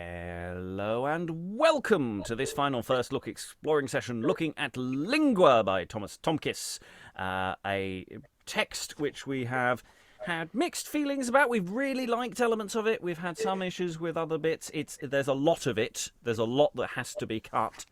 Hello and welcome to this final first look exploring session looking at Lingua by Thomas Tomkis, a text which we have had mixed feelings about. We've really liked elements of it. We've had some issues with other bits. There's a lot of it. There's a lot that has to be cut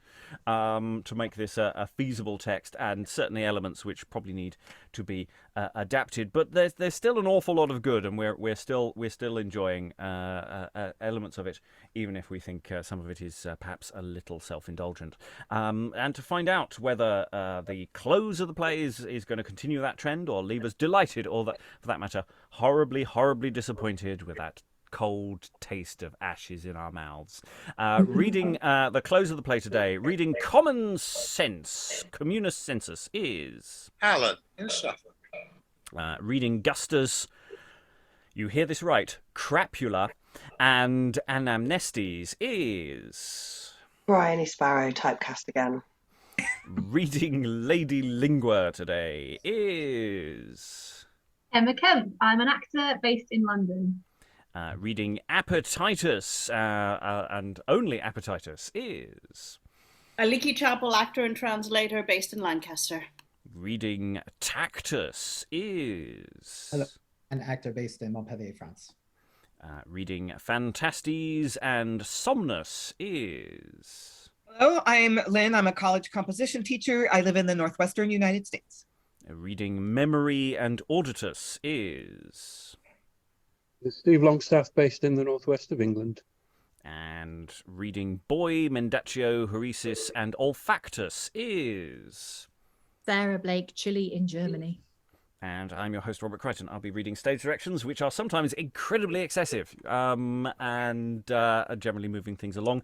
to make this a feasible text, and certainly elements which probably need to be adapted. But there's still an awful lot of good, and we're still enjoying elements of it, even if we think some of it is perhaps a little self-indulgent. And to find out whether the close of the play is going to continue that trend or leave us delighted, or that, for that matter, horribly disappointed with that cold taste of ashes in our mouths. Reading the close of the play today, reading Common Sense, Communis Sensus, is Alan in Suffolk. Reading Gustus, you hear this right, Crapula, and Anamnestes is Briony Sparrow, typecast again. Reading Lady Lingua today is Emma Kemp. I'm an actor based in London. Reading Appetitus, and only Appetitus, is Aliki, Chapple, actor and translator based in Lancaster. Reading Tactus is Hello, an actor based in Montpellier, France. Reading Phantastes and Somnus is Hello, I'm Lynn. I'm a college composition teacher. I live in the Northwestern United States. Reading Memory and Auditus is Steve Longstaffe, based in the northwest of England. And reading Boy, Mendacio, Heuresis and Olfactus is Sarah Blake, Chile in Germany. And I'm your host, Robert Crighton. I'll be reading stage directions, which are sometimes incredibly excessive, and generally moving things along.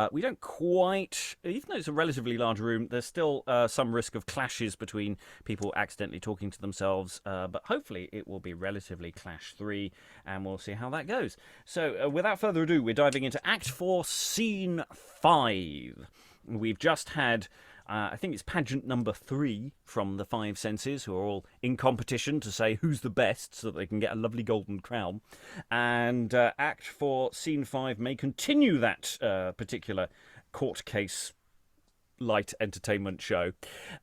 We don't quite, even though it's a relatively large room, there's still some risk of clashes between people accidentally talking to themselves, but hopefully it will be relatively clash-free, and we'll see how that goes. So, without further ado, we're diving into Act 4, Scene 5. We've just had I think it's pageant number 3 from the 5 senses, who are all in competition to say who's the best so that they can get a lovely golden crown. And Act 4, Scene 5 may continue that particular court case light entertainment show.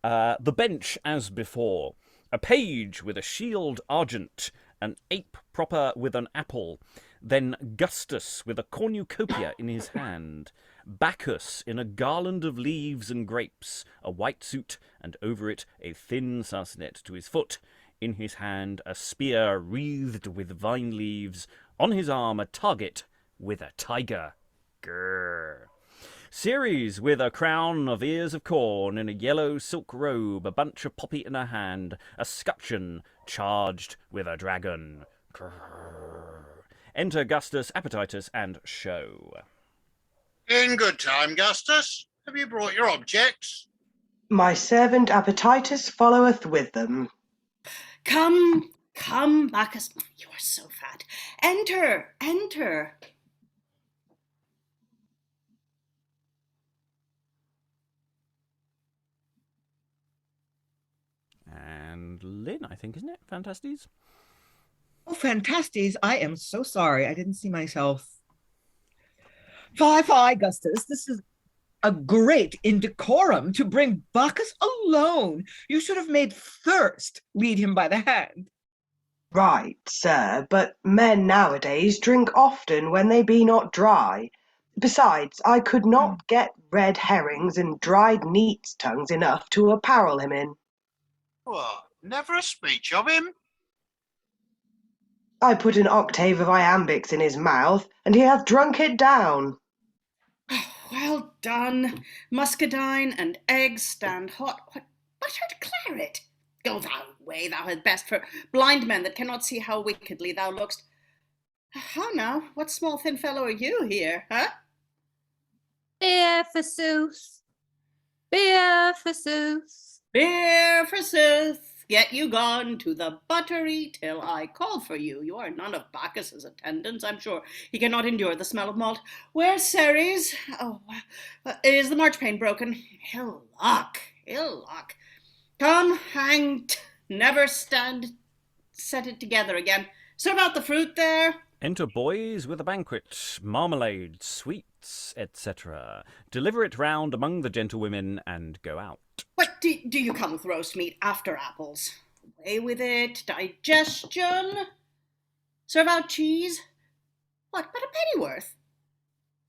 The bench as before. A page with a shield argent, an ape proper with an apple, then Gustus with a cornucopia in his hand, Bacchus in a garland of leaves and grapes, a white suit, and over it a thin sarcenet to his foot, in his hand a spear wreathed with vine leaves, on his arm a target with a tiger. Grrr. Ceres with a crown of ears of corn, in a yellow silk robe, a bunch of poppy in her hand, a scutcheon charged with a dragon. Grrr. Enter Gustus, Appetitus, and show. In good time, Gustus. Have you brought your objects? My servant Appetitus followeth with them. Come, Bacchus. You are so fat. Enter. And Lynn, I think, isn't it? Phantastes? Oh, Phantastes, I am so sorry. I didn't see myself. Fie, Gustus. This is a great indecorum to bring Bacchus alone. You should have made Thirst lead him by the hand. Right, sir, but men nowadays drink often when they be not dry. Besides, I could not get red herrings and dried neat's tongues enough to apparel him in. What? Never a speech of him? I put an octave of iambics in his mouth, and he hath drunk it down. Well done. Muscadine and eggs stand hot. What buttered claret? Go thou way, thou had best for blind men that cannot see how wickedly thou lookst. How now? What small thin fellow are you here, huh? Beer for Seuss. Beer for Seuss. Beer forsooth, get you gone to the buttery till I call for you. You are none of Bacchus's attendants, I'm sure. He cannot endure the smell of malt. Where's Ceres? Oh, is the marchpane broken? Ill luck. Come, hanged, never set it together again. Serve out the fruit there. Enter boys with a banquet, marmalade, sweets, etc. Deliver it round among the gentlewomen and go out. What, do you come with roast meat after apples? Away with it, digestion. Serve out cheese. What, but a pennyworth?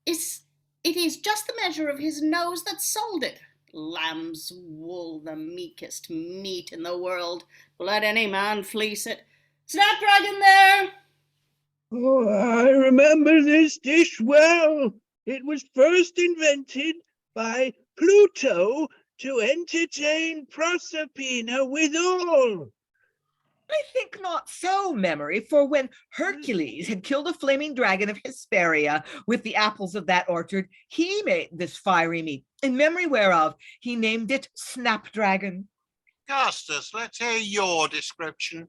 It is just the measure of his nose that sold it. Lamb's wool, the meekest meat in the world. Let any man fleece it. Snapdragon there! Oh, I remember this dish well. It was first invented by Pluto to entertain Proserpina withal. I think not so, memory, for when Hercules had killed a flaming dragon of Hesperia with the apples of that orchard, he made this fiery meat, in memory whereof he named it Snapdragon. Gustus, let's hear your description.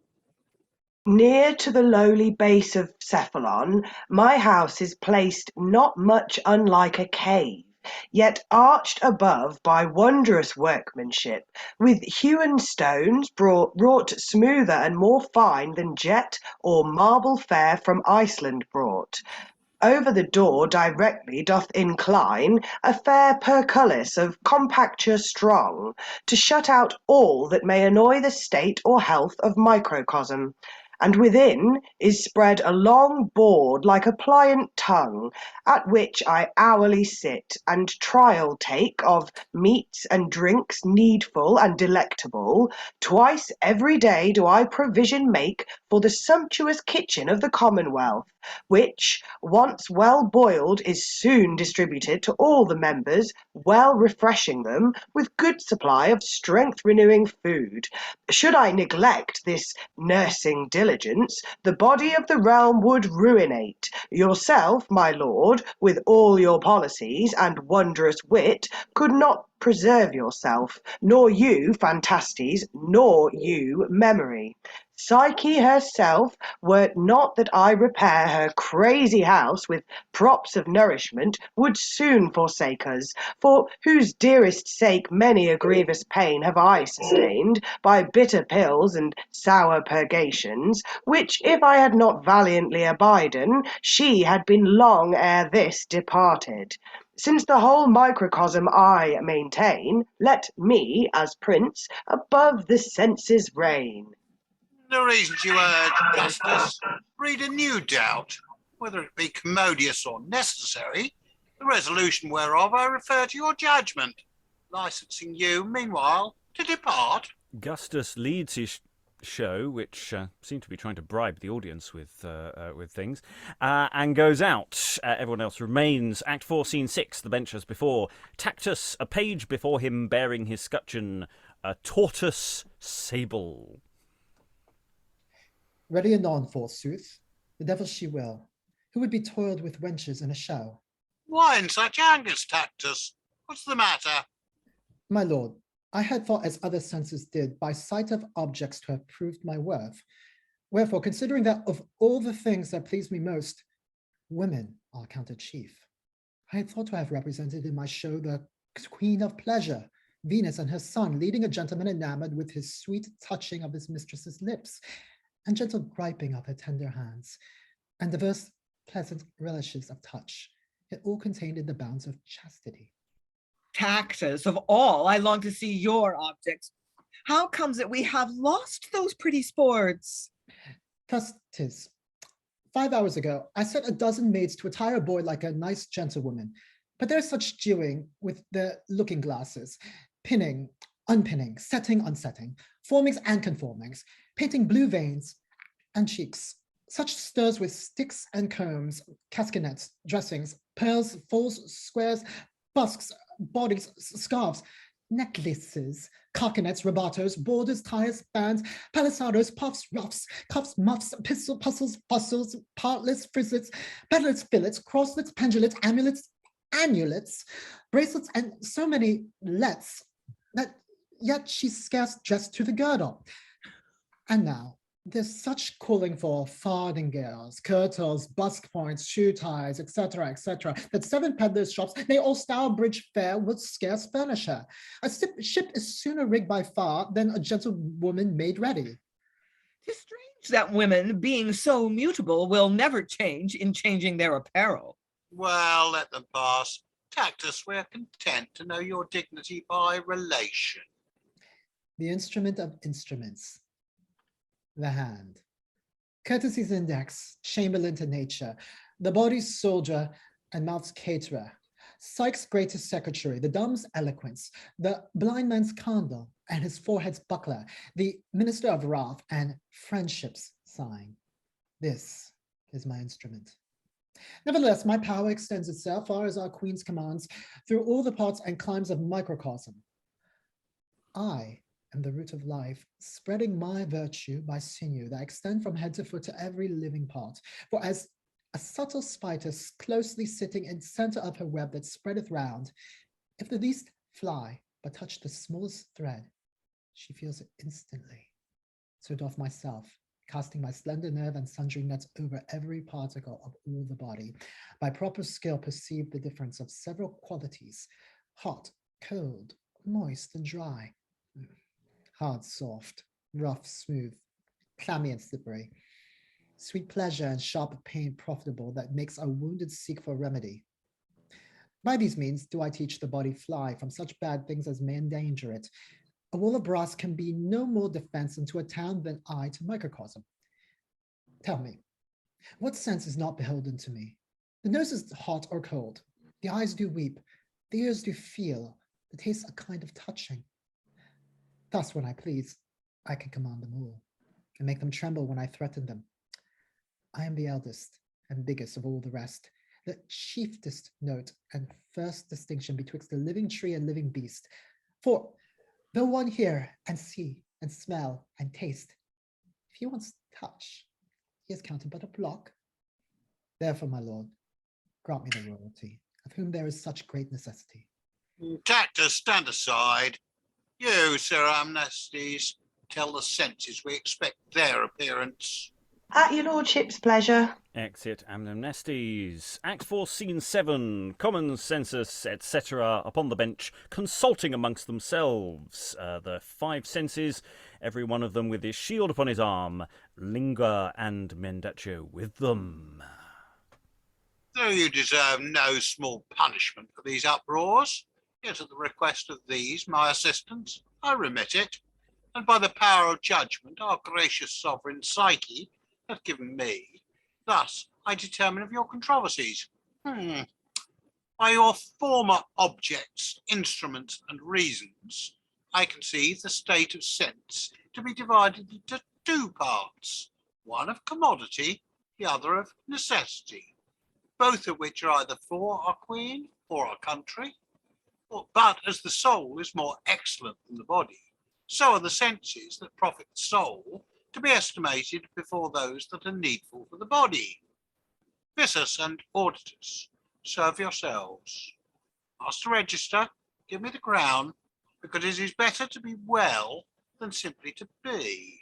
Near to the lowly base of Cephalon, my house is placed not much unlike a cave, yet arched above by wondrous workmanship, with hewn stones wrought smoother and more fine than jet or marble fair from Iceland brought. Over the door directly doth incline a fair portcullis of compacture strong, to shut out all that may annoy the state or health of microcosm. And within is spread a long board like a pliant tongue, at which I hourly sit, and trial take of meats and drinks needful and delectable. Twice every day do I provision make for the sumptuous kitchen of the Commonwealth, which, once well boiled, is soon distributed to all the members, well refreshing them with good supply of strength-renewing food. Should I neglect this nursing diligence, the body of the realm would ruinate. Yourself, my lord, with all your policies and wondrous wit, could not preserve yourself, nor you, Phantastes, nor you, memory. Psyche herself, were it not that I repair her crazy house with props of nourishment, would soon forsake us, for whose dearest sake many a grievous pain have I sustained, by bitter pills and sour purgations, which if I had not valiantly abiden, she had been long ere this departed. Since the whole microcosm I maintain, let me, as prince, above the senses reign. The reasons you urge, Gustus, breed a new doubt, whether it be commodious or necessary, the resolution whereof I refer to your judgment, licensing you, meanwhile, to depart. Gustus leads his show, which seemed to be trying to bribe the audience with things, and goes out. Everyone else remains. Act 4, Scene 6, the bench as before. Tactus, a page before him bearing his scutcheon, a tortoise sable. Ready anon, forsooth, the devil she will, who would be toiled with wenches in a shell. Why in such angus, Tactus? What's the matter? My lord, I had thought as other senses did, by sight of objects to have proved my worth. Wherefore, considering that of all the things that please me most, women are counted chief, I had thought to have represented in my show the queen of pleasure, Venus and her son, leading a gentleman enamored with his sweet touching of his mistress's lips, and gentle griping of her tender hands, and diverse pleasant relishes of touch, it all contained in the bounds of chastity. Tactus, of all, I long to see your objects. How comes it we have lost those pretty sports? Thus 'tis. 5 hours ago, I set a dozen maids to attire a boy like a nice gentlewoman, but there's such jewing with the looking glasses, pinning, unpinning, setting, unsetting, formings and conformings, painting blue veins and cheeks, such stirs with sticks and combs, cascanets, dressings, pearls, falls, squares, busks, bodies, scarves, necklaces, carcanets, rubatos, borders, ties, bands, palisados, puffs, ruffs, cuffs, muffs, puzzles, bustles, partlets, frizzlets, pedlets, fillets, crosslets, pendulets, amulets, bracelets, and so many lets that yet she's scarce dressed to the girdle. And now, there's such calling for fardingales, kirtles, busk points, shoe ties, etc., that 7 peddlers' shops, they all Stourbridge fair would scarce furnish her. A ship is sooner rigged by far than a gentlewoman made ready. 'Tis strange that women, being so mutable, will never change in changing their apparel. Well, let them pass. Tactus, we're content to know your dignity by relation. The instrument of instruments. The hand. Courtesy's index, chamberlain to nature, the body's soldier and mouth's caterer, Psyche's greatest secretary, the dumb's eloquence, the blind man's candle and his forehead's buckler, the minister of wrath and friendship's sign. This is my instrument. Nevertheless, my power extends itself far as our queen's commands through all the parts and climes of microcosm. I am the root of life, spreading my virtue by sinew that extend from head to foot to every living part. For as a subtle spider closely sitting in center of her web that spreadeth round, if the least fly but touch the smallest thread, she feels it instantly. So doth myself, casting my slender nerve and sundry nets over every particle of all the body, by proper skill perceive the difference of several qualities, hot, cold, moist, and dry, hard, soft, rough, smooth, clammy, and slippery, sweet pleasure and sharp pain profitable that makes a wounded seek for remedy. By these means do I teach the body fly from such bad things as may endanger it. A wall of brass can be no more defense unto a town than I to microcosm. Tell me, what sense is not beholden to me? The nose is hot or cold, the eyes do weep, the ears do feel, the taste a kind of touching. Thus, when I please, I can command them all, and make them tremble when I threaten them. I am the eldest and biggest of all the rest, the chieftest note and first distinction betwixt the living tree and living beast. For though one hear and see and smell and taste, if he wants touch, he is counted but a block. Therefore, my lord, grant me the royalty, of whom there is such great necessity. Tactus, stand aside. You, Sir Anamnestes, tell the senses we expect their appearance. At your lordship's pleasure. Exit Anamnestes. Act 4, Scene 7. Commons, Sensus, etc. upon the bench, consulting amongst themselves. The 5 senses, every one of them with his shield upon his arm. Lingua and Mendacio with them. Though you deserve no small punishment for these uproars, yet at the request of these, my assistants, I remit it. And by the power of judgment, our gracious sovereign Psyche hath given me, thus I determine of your controversies. By your former objects, instruments, and reasons, I conceive the state of sense to be divided into 2 parts, one of commodity, the other of necessity, both of which are either for our queen or our country. But as the soul is more excellent than the body, so are the senses that profit the soul to be estimated before those that are needful for the body. Visus and Auditus, serve yourselves. Master Register, give me the crown, because it is better to be well than simply to be.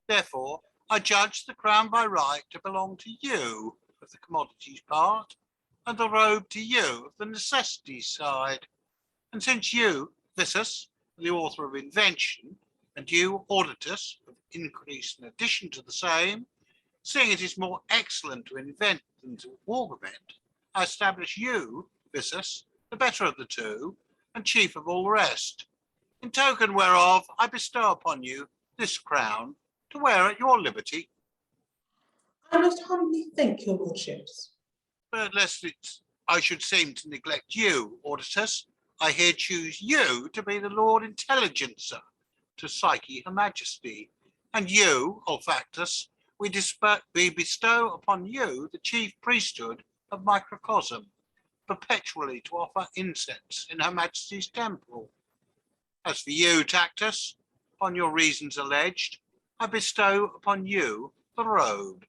Therefore, I judge the crown by right to belong to you of the commodities part, and the robe to you of the necessities side. And since you, Visus, the author of invention, and you, Auditus, of increase in addition to the same, seeing it is more excellent to invent than to augment, I establish you, Visus, the better of the 2, and chief of all the rest. In token whereof I bestow upon you this crown, to wear at your liberty. I most humbly thank your lordships. But lest I should seem to neglect you, Auditus, I here choose you to be the Lord Intelligencer to Psyche, Her Majesty, and you, Olfactus, we bestow upon you the chief priesthood of microcosm, perpetually to offer incense in Her Majesty's temple. As for you, Tactus, upon your reasons alleged, I bestow upon you the robe.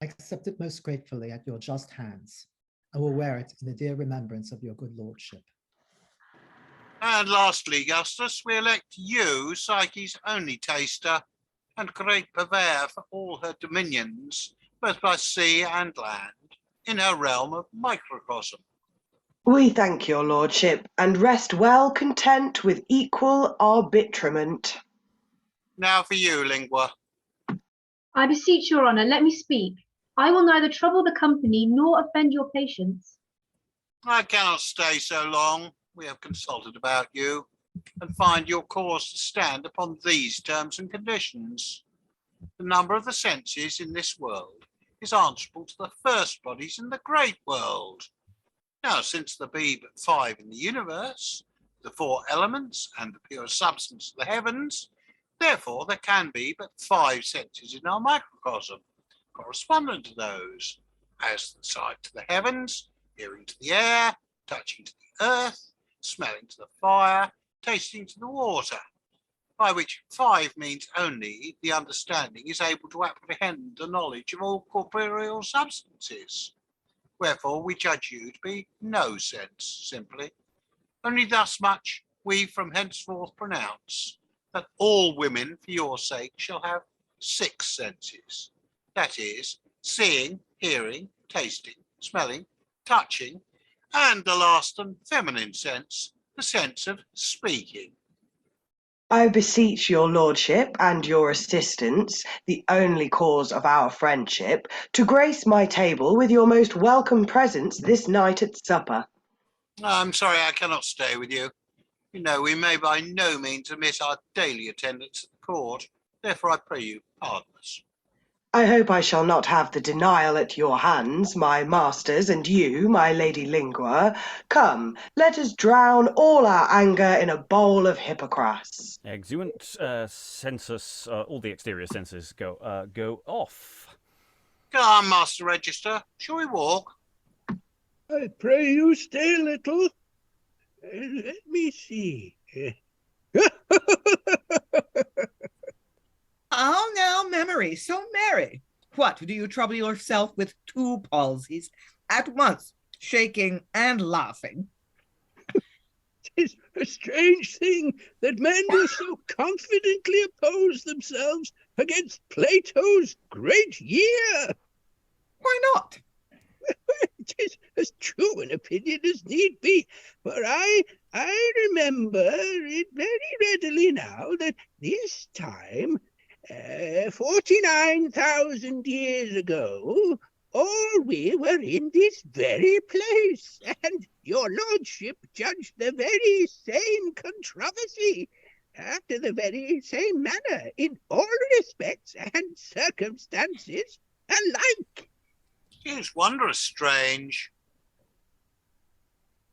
I accept it most gratefully at your just hands. I will wear it in the dear remembrance of your good lordship. And lastly, Gustus, we elect you Psyche's only taster and great purveyor for all her dominions, both by sea and land, in her realm of microcosm. We thank your lordship, and rest well content with equal arbitrament. Now for you, Lingua. I beseech your honour, let me speak. I will neither trouble the company nor offend your patience. I cannot stay so long. We have consulted about you and find your cause to stand upon these terms and conditions. The number of the senses in this world is answerable to the first bodies in the great world. Now, since there be but 5 in the universe, the 4 elements and the pure substance of the heavens, therefore there can be but 5 senses in our microcosm, correspondent to those, as the sight to the heavens, hearing to the air, touching to the earth, smelling to the fire, tasting to the water, by which 5 means only the understanding is able to apprehend the knowledge of all corporeal substances. Wherefore we judge you to be no sense, simply. Only thus much we from henceforth pronounce, that all women for your sake shall have 6 senses, that is, seeing, hearing, tasting, smelling, touching, and the last and feminine sense, the sense of speaking. I beseech your lordship and your assistance, the only cause of our friendship, to grace my table with your most welcome presence this night at supper. I'm sorry I cannot stay with you. You know, we may by no means omit our daily attendance at the court. Therefore I pray you pardon us. I hope I shall not have the denial at your hands, my masters, and you, my lady Lingua. Come, let us drown all our anger in a bowl of Hippocras. Exuent Sensus, all the exterior senses go off. Come, Master Register, shall we walk? I pray you stay a little. Let me see. How now, memory, so merry. What, do you trouble yourself with 2 palsies at once, shaking and laughing? 'Tis a strange thing that men do so confidently oppose themselves against Plato's great year. Why not? 'Tis as true an opinion as need be, for I remember it very readily now that this time, 49,000 years ago, all we were in this very place, and your lordship judged the very same controversy, after the very same manner, in all respects and circumstances alike. It's wondrous strange.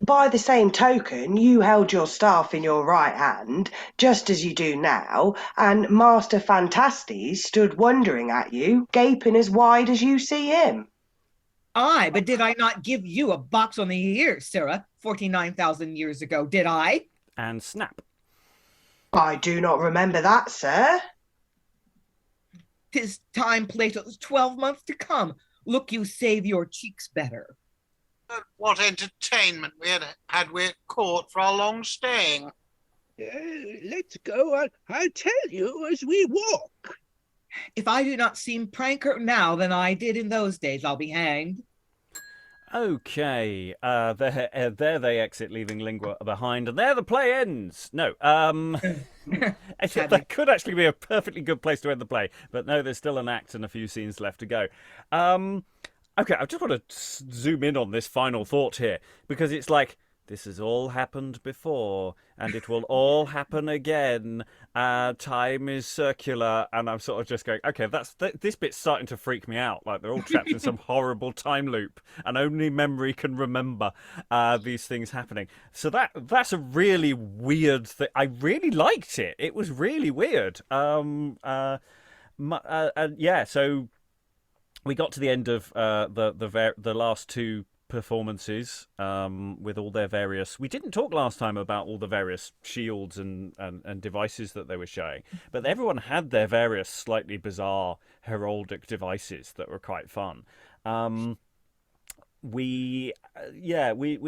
By the same token, you held your staff in your right hand, just as you do now, and Master Phantastes stood wondering at you, gaping as wide as you see him. Aye, but did I not give you a box on the ear, Sarah, 49,000 years ago, did I? And snap. I do not remember that, sir. 'Tis time Plato's 12 months to come. Look you save your cheeks better. But what entertainment we had at court for our long staying. Let's go. I'll tell you as we walk. If I do not seem pranker now than I did in those days, I'll be hanged. Okay, there they exit, leaving Lingua behind, and there the play ends. No, that could actually be a perfectly good place to end the play, but no, there's still an act and a few scenes left to go. Okay, I just want to zoom in on this final thought here, because it's like, this has all happened before, and it will all happen again. Time is circular, and I'm sort of just going, okay, this bit's starting to freak me out. Like, they're all trapped in some horrible time loop, and only memory can remember these things happening. So that's a really weird thing. I really liked it. It was really weird. Yeah, so we got to the end of the last 2 performances with all their various. We didn't talk last time about all the various shields and devices that they were showing, but everyone had their various slightly bizarre heraldic devices that were quite fun. We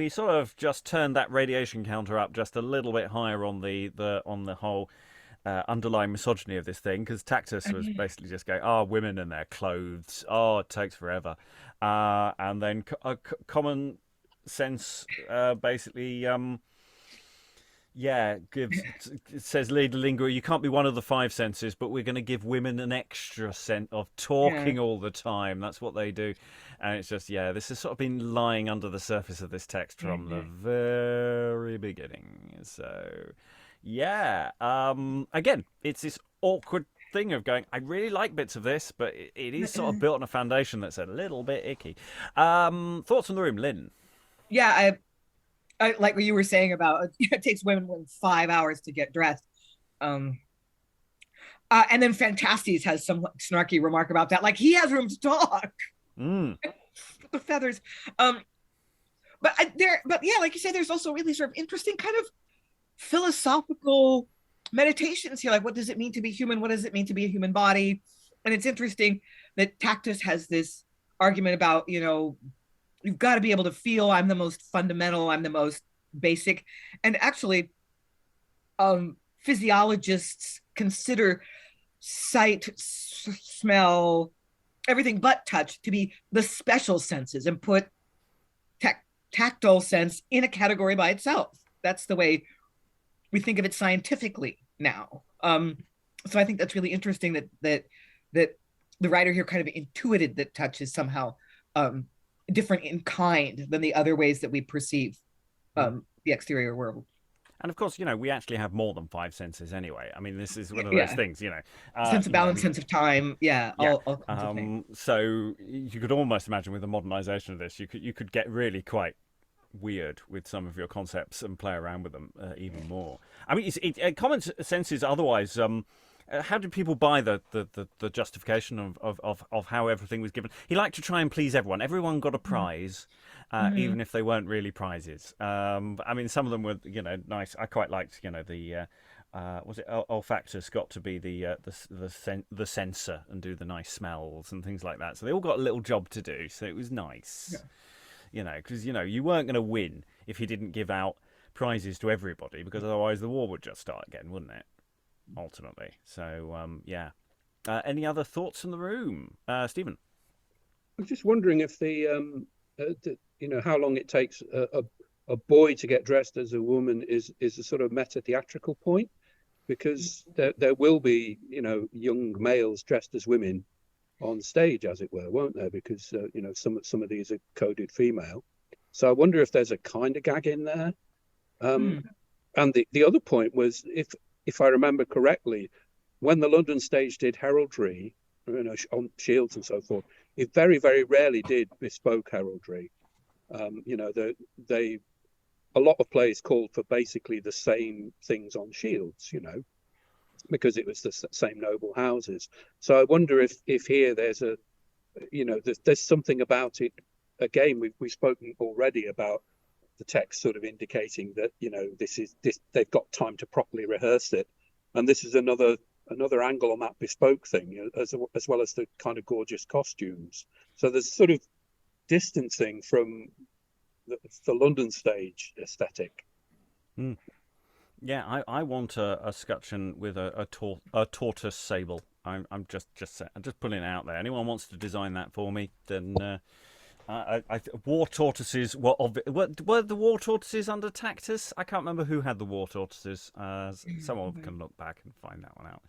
sort of just turned that radiation counter up just a little bit higher on the whole underlying misogyny of this thing, because Tactus was basically just going, women and their clothes, it takes forever, and then common sense basically Yeah, it says Lady Lingua, you can't be one of the 5 senses, but we're going to give women an extra sense of talking all the time. That's what they do. And it's just, this has sort of been lying under the surface of this text from the very beginning. So, again, it's this awkward thing of going, I really like bits of this, but it is sort of built on a foundation that's a little bit icky. Thoughts on the room, Lynn? Yeah, I like what you were saying about it takes women 5 hours to get dressed. And then Phantastes has some snarky remark about that. Like, he has room to talk. The feathers. But like you say, there's also really sort of interesting kind of philosophical meditations here. Like, what does it mean to be human? What does it mean to be a human body? And it's interesting that Tactus has this argument about, you've got to be able to feel. I'm the most fundamental. I'm the most basic. And actually, physiologists consider sight, smell, everything but touch to be the special senses and put tactile sense in a category by itself. That's the way we think of it scientifically now. So I think that's really interesting that the writer here kind of intuited that touch is somehow different in kind than the other ways that we perceive the exterior world. And of course, we actually have more than 5 senses anyway. I mean, this is one of those things, sense of balance, sense of time, all kinds of things. So you could almost imagine with the modernization of this, you could get really quite weird with some of your concepts and play around with them even more. I mean, common sense is otherwise. How did people buy the justification of how everything was given? He liked to try and please everyone. Everyone got a prize, even if they weren't really prizes. I mean, some of them were, nice. I quite liked, the was it Olfactus got to be the censor and do the nice smells and things like that. So they all got a little job to do. So it was nice, because you weren't going to win if he didn't give out prizes to everybody, because otherwise the war would just start again, wouldn't it? Ultimately. So any other thoughts in the room? Stephen? I'm just wondering if how long it takes a boy to get dressed as a woman is a sort of meta theatrical point, because there will be young males dressed as women on stage, as it were, won't there? Because some of these are coded female. So I wonder if there's a kind of gag in there. And the other point was, if I remember correctly, when the London stage did heraldry, on shields and so forth, it very, very rarely did bespoke heraldry. A lot of plays called for basically the same things on shields, because it was the same noble houses. So I wonder if here there's there's something about it. Again, we've spoken already about the text sort of indicating that they've got time to properly rehearse it, and this is another angle on that bespoke thing, as well as the kind of gorgeous costumes. So there's sort of distancing from the London stage aesthetic. Yeah, I want a scutcheon with a tortoise sable. I'm just putting it out there. Anyone wants to design that for me, then. War tortoises were the war tortoises under Tactus? I can't remember who had the war tortoises. Someone can look back and find that one out.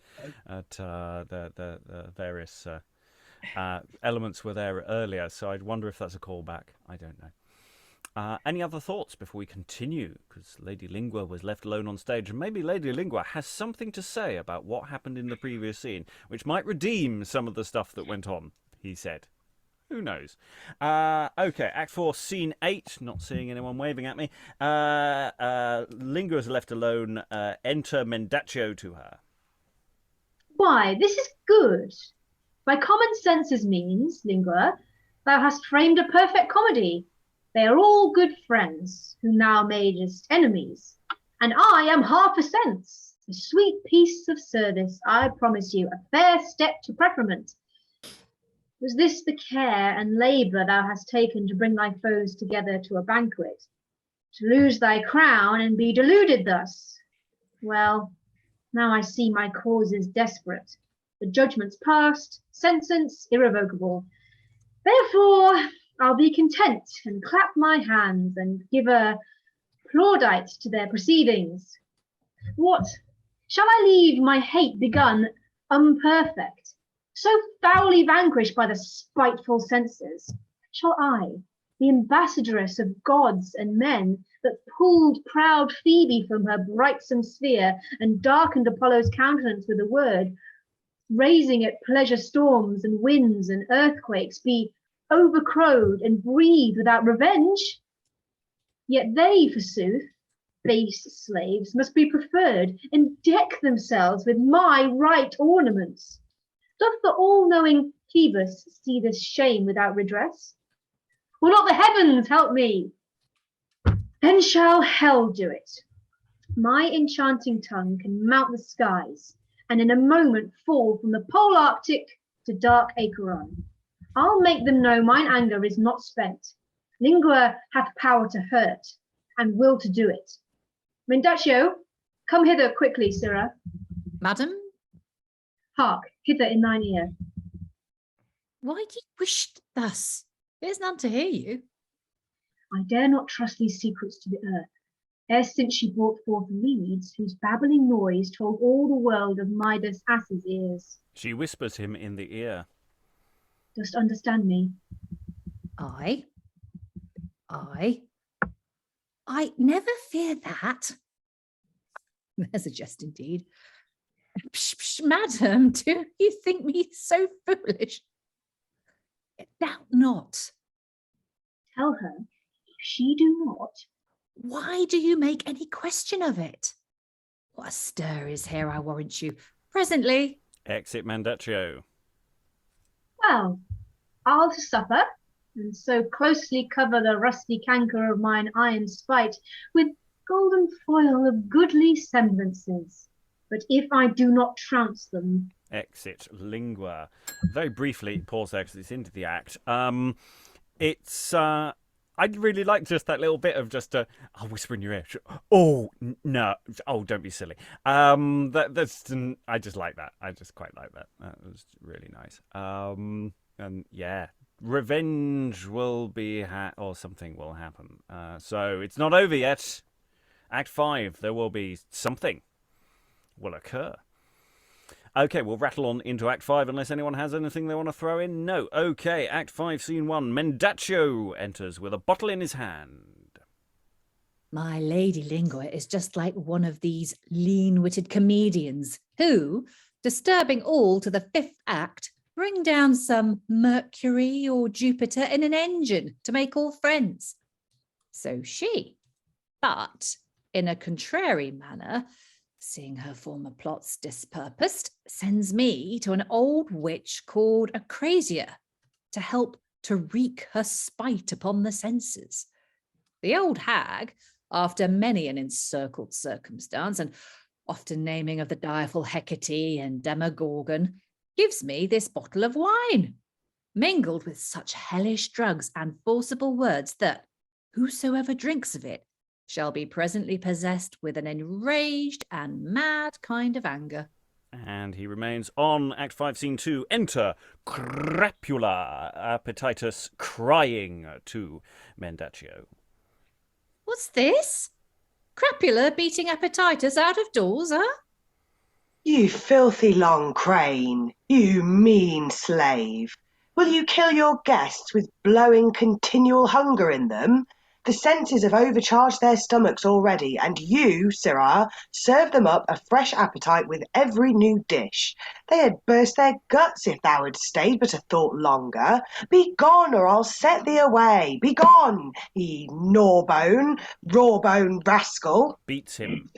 The various elements were there earlier, so I'd wonder if that's a callback. I don't know. Any other thoughts before we continue? Because Lady Lingua was left alone on stage, and maybe Lady Lingua has something to say about what happened in the previous scene, which might redeem some of the stuff that went on, he said. Who knows? Okay, Act 4, Scene 8. Not seeing anyone waving at me. Lingua is left alone. Enter Mendacio to her. Why, this is good. By common senses means, Lingua, thou hast framed a perfect comedy. They are all good friends, who now madest enemies. And I am half a sense. A sweet piece of service, I promise you, a fair step to preferment. Was this the care and labour thou hast taken to bring thy foes together to a banquet? To lose thy crown and be deluded thus? Well, now I see my cause is desperate. The judgment's past, sentence irrevocable. Therefore, I'll be content and clap my hands and give a plaudite to their proceedings. What? Shall I leave my hate begun unperfect, so foully vanquished by the spiteful senses? Shall I, the ambassadress of gods and men, that pulled proud Phoebe from her brightsome sphere and darkened Apollo's countenance with a word, raising at pleasure storms and winds and earthquakes, be overcrowed and breathe without revenge? Yet they, forsooth, base slaves, must be preferred and deck themselves with my right ornaments. Doth the all-knowing Phoebus see this shame without redress? Will not the heavens help me? Then shall hell do it. My enchanting tongue can mount the skies, and in a moment fall from the pole Arctic to dark Acheron. I'll make them know mine anger is not spent. Lingua hath power to hurt, and will to do it. Mendacio, come hither quickly, sirrah. Madam, Hark, hither in thine ear. why do you wish thus? There's none to hear you. I dare not trust these secrets to the earth, ere since she brought forth reeds whose babbling noise told all the world of Midas' ass's ears. She whispers him in the ear. Dost understand me? I never fear that. There's a jest indeed. Psh, psh, madam, do you think me so foolish? Doubt not. Tell her, if she do not. Why do you make any question of it? What a stir is here, I warrant you. Presently. Exit Mendacio. Well, I'll to supper, and so closely cover the rusty canker of mine iron spite with golden foil of goodly semblances. But if I do not trounce them... Exit Lingua. Very briefly, pause there because it's into the act. I'd really like just that little bit of just I'll whisper in your ear. Oh no! Oh, don't be silly. I just like that. I just quite like that. That was really nice. And yeah, revenge will be or something will happen. So it's not over yet. Act 5, there will be something will occur. Okay, we'll rattle on into Act 5 unless anyone has anything they want to throw in. No. Okay, Act 5, Scene 1. Mendacio enters with a bottle in his hand. My Lady Lingua is just like one of these lean-witted comedians who, disturbing all to the 5th act, bring down some Mercury or Jupiter in an engine to make all friends. So she, but in a contrary manner, seeing her former plots dispurposed, sends me to an old witch called Acrasia to help to wreak her spite upon the senses. The old hag, after many an encircled circumstance, and often naming of the direful Hecate and Demogorgon, gives me this bottle of wine, mingled with such hellish drugs and forcible words that whosoever drinks of it shall be presently possessed with an enraged and mad kind of anger. And he remains on Act 5, Scene 2. Enter Crapula, Appetitus crying to Mendacio. What's this? Crapula beating Appetitus out of doors, huh? You filthy long crane, you mean slave. Will you kill your guests with blowing continual hunger in them? The senses have overcharged their stomachs already, and you, sirrah, serve them up a fresh appetite with every new dish. They had burst their guts if thou had stayed but a thought longer. Be gone, or I'll set thee away. Be gone, ye gnawbone, rawbone rascal. Beats him.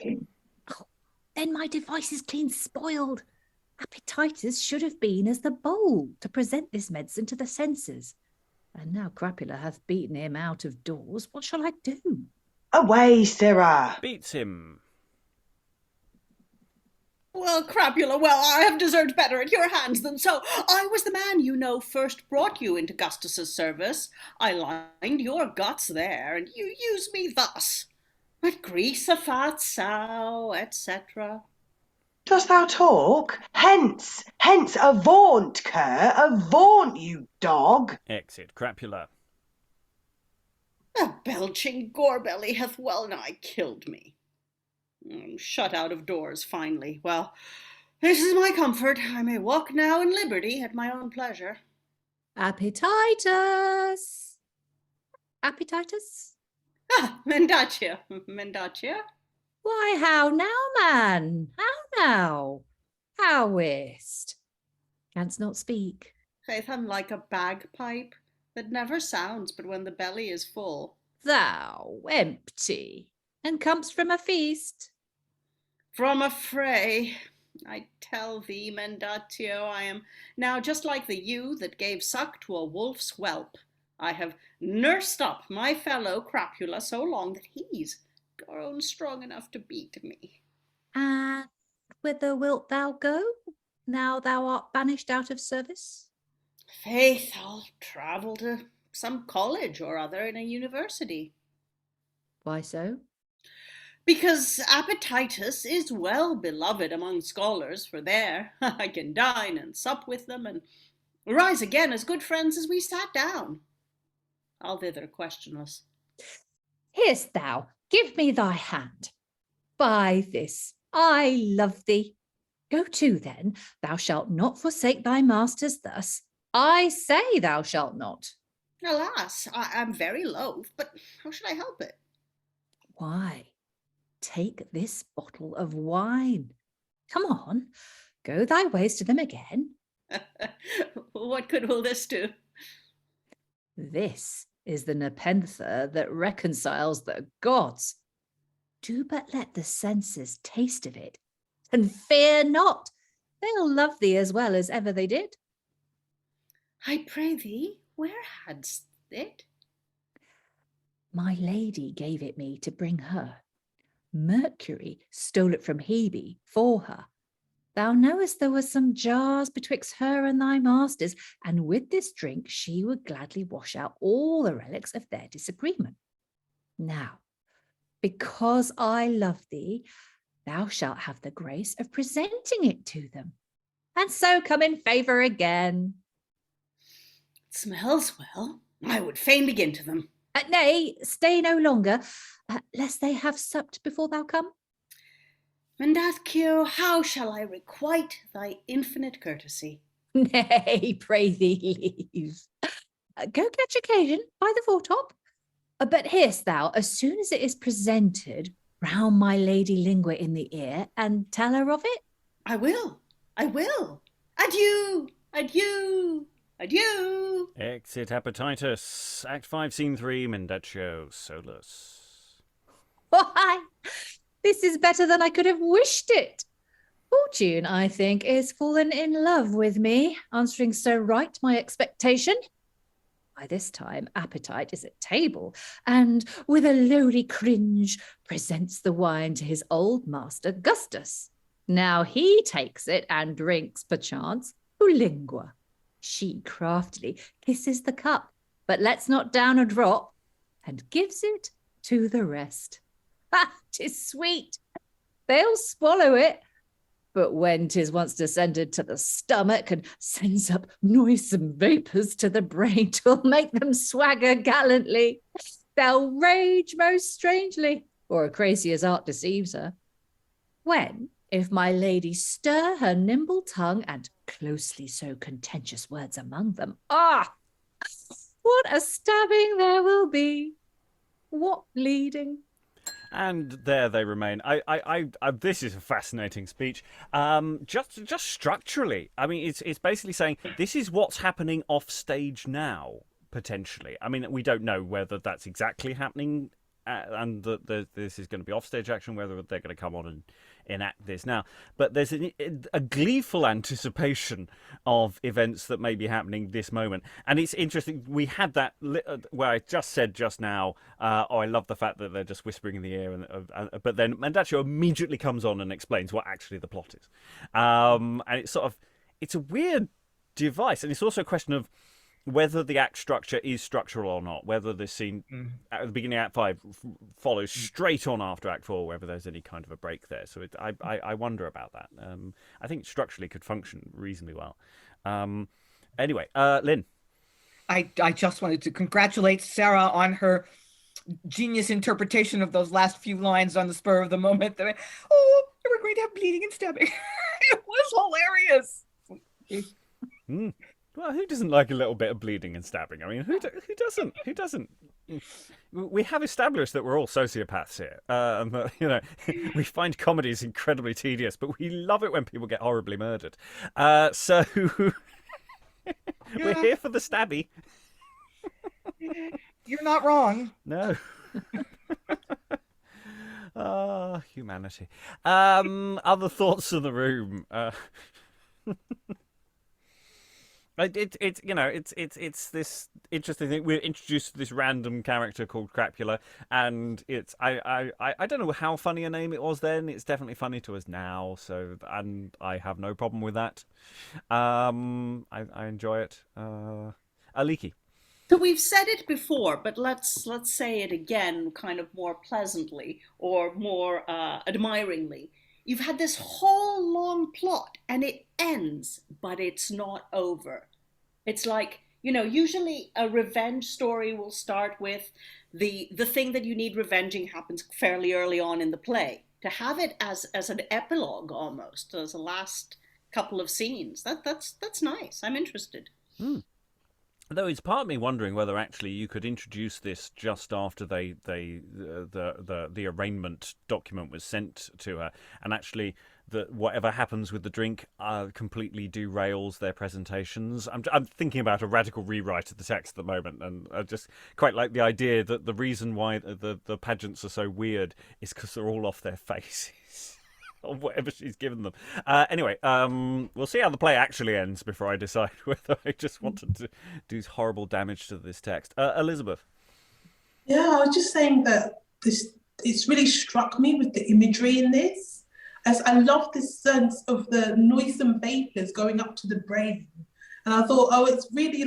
Oh, then my device is clean spoiled. Appetitus should have been as the bowl to present this medicine to the senses. And now Crapula hath beaten him out of doors. What shall I do? Away, sirrah. Beats him. Well, Crapula, well, I have deserved better at your hands than so. I was the man, you know, first brought you into Gustus's service. I lined your guts there, and you used me thus. But grease a fat sow, etc. Dost thou talk? Hence, avaunt, cur, avaunt, you dog. Exit Crapula. A belching gorebelly hath well nigh killed me. Shut out of doors, finally. Well, this is my comfort. I may walk now in liberty at my own pleasure. Appetitus! Appetitus? Ah, Mendacio. Mendacio? Why, how now, man? How now? Howist? Canst not speak. Faith, I'm like a bagpipe that never sounds but when the belly is full. Thou empty, and comest from a feast? From a fray. I tell thee, Mendacio, I am now just like the ewe that gave suck to a wolf's whelp. I have nursed up my fellow Crapula so long that he's grown strong enough to beat me. And whither wilt thou go, now thou art banished out of service? Faith, I'll travel to some college or other in a university. Why so? Because Appetitus is well beloved among scholars, for there I can dine and sup with them, and rise again as good friends as we sat down. I'll thither questionless. Hear'st thou, give me thy hand. By this, I love thee. Go to then, thou shalt not forsake thy masters thus. I say thou shalt not. Alas, I am very loath, but how should I help it? Why, take this bottle of wine. Come on, go thy ways to them again. What good will this do? This is the nepenthe that reconciles the gods. Do but let the senses taste of it, and fear not, they'll love thee as well as ever they did. I pray thee, where hadst it? My lady gave it me to bring her. Mercury stole it from Hebe for her. Thou knowest there were some jars betwixt her and thy masters, and with this drink she would gladly wash out all the relics of their disagreement. Now, because I love thee, thou shalt have the grace of presenting it to them, and so come in favour again. It smells well. I would fain begin to them. Nay, stay no longer, lest they have supped before thou come. Mendacio, how shall I requite thy infinite courtesy? Nay, pray thee leave. Go catch occasion by the foretop. But hear'st thou, as soon as it is presented, round my lady Lingua in the ear, and tell her of it? I will. Adieu, adieu, adieu. Exit Appetitus. Act 5, Scene 3, Mendacio, Solus. Why, this is better than I could have wished it. Fortune, I think, is fallen in love with me, answering so right my expectation. By this time, Appetite is at table, and with a lowly cringe presents the wine to his old master, Gustus. Now he takes it and drinks, perchance, to Lingua. She craftily kisses the cup, but lets not down a drop, and gives it to the rest. Ha! 'Tis sweet. They'll swallow it, but when 'tis once descended to the stomach and sends up noisome vapours to the brain, 'twill make them swagger gallantly. They'll rage most strangely, or Acracia's art deceives her. When, if my lady stir her nimble tongue, and closely so contentious words among them, what a stabbing there will be! What bleeding! And there they remain. This is a fascinating speech. Just structurally, I mean, it's basically saying this is what's happening off stage now, potentially. I mean, we don't know whether that's exactly happening, and that this is going to be offstage action, whether they're going to come on and enact this now. But there's a gleeful anticipation of events that may be happening this moment. And it's interesting, we had that where I just said just now, I love the fact that they're just whispering in the ear, but then Mendacio immediately comes on and explains what actually the plot is. And it's a weird device, and it's also a question of whether the act structure is structural or not, whether the scene at the beginning of Act 5 follows straight on after Act 4, whether there's any kind of a break there. So I wonder about that. I think structurally could function reasonably well. Anyway, Lynn. I just wanted to congratulate Sarah on her genius interpretation of those last few lines on the spur of the moment. Oh, we're going to have bleeding and stabbing. It was hilarious. Well, who doesn't like a little bit of bleeding and stabbing? I mean, who doesn't? Who doesn't? We have established that we're all sociopaths here. And that, we find comedies incredibly tedious, but we love it when people get horribly murdered. So we're here for the stabby. You're not wrong. No. Humanity. Other thoughts in the room? It's this interesting thing. We're introduced to this random character called Crapula, and I don't know how funny a name it was then. It's definitely funny to us now, and I have no problem with that. I enjoy it. Aliki. So we've said it before, but let's say it again, kind of more pleasantly or more admiringly. You've had this whole long plot and it ends, but it's not over. It's like, usually a revenge story will start with the thing that you need revenging happens fairly early on in the play. To have it as an epilogue almost, as a last couple of scenes, that's nice. I'm interested. Though it's part of me wondering whether actually you could introduce this just after the arraignment document was sent to her, and actually whatever happens with the drink completely derails their presentations. I'm thinking about a radical rewrite of the text at the moment, and I just quite like the idea that the reason why the pageants are so weird is because they're all off their faces. Or whatever she's given them. Anyway, we'll see how the play actually ends before I decide whether I just wanted to do horrible damage to this text. Elizabeth. Yeah, I was just saying that it's really struck me with the imagery in this, as I love this sense of the noisome vapours going up to the brain. And I thought, it's really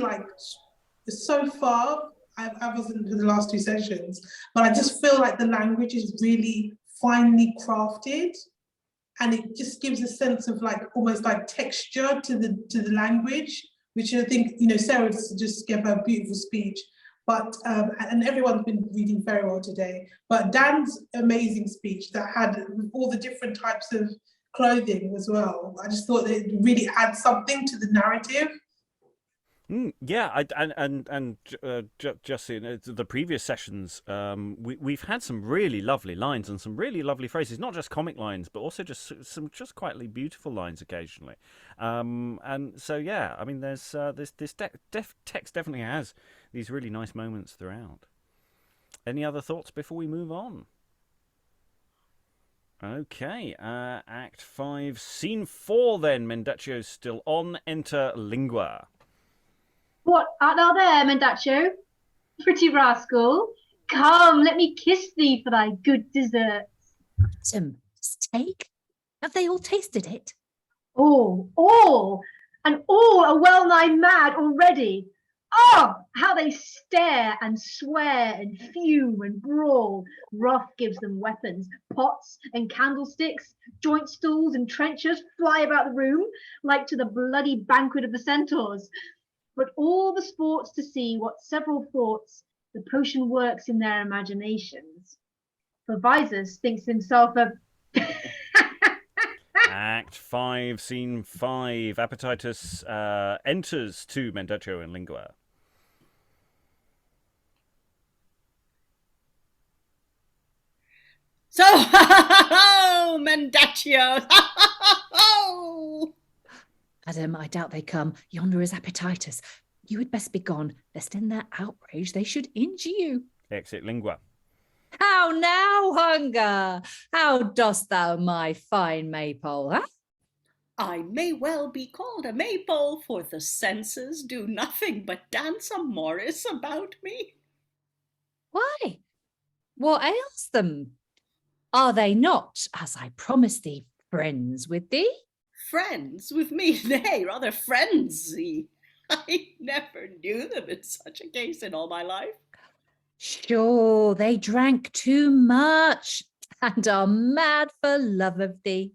so far, I wasn't to the last two sessions, but I just feel like the language is really finely crafted. And it just gives a sense of almost texture to the language, which I think, Sarah just gave a beautiful speech, but, and everyone's been reading very well today, but Dan's amazing speech that had all the different types of clothing as well. I just thought it really adds something to the narrative. Yeah, just in the previous sessions, we've had some really lovely lines and some really lovely phrases, not just comic lines, but also just some quietly beautiful lines occasionally. And so, yeah, I mean, there's this text definitely has these really nice moments throughout. Any other thoughts before we move on? Okay, Act 5, Scene 4 then. Mendacio's still on. Enter Lingua. What, art thou there, Mendacio? Pretty rascal. Come, let me kiss thee for thy good deserts. Steak? Have they all tasted it? All, and all are well nigh mad already. Oh, how they stare and swear and fume and brawl. Wrath gives them weapons, pots and candlesticks, joint stools and trenchers fly about the room like to the bloody banquet of the centaurs. But all the sports to see what several thoughts the potion works in their imaginations. For Visus thinks himself a... Act 5, Scene 5. Appetitus enters to Mendacio and Lingua. So, Mendacio! Madam, I doubt they come. Yonder is Appetitus. You had best be gone, lest in their outrage they should injure you. Exit Lingua. How now, Hunger? How dost thou, my fine maypole, huh? I may well be called a maypole, for the senses do nothing but dance a morris about me. Why? What ails them? Are they not, as I promised thee, friends with thee? Friends with me? Nay, rather frenzy. I never knew them in such a case in all my life. Sure, they drank too much and are mad for love of thee.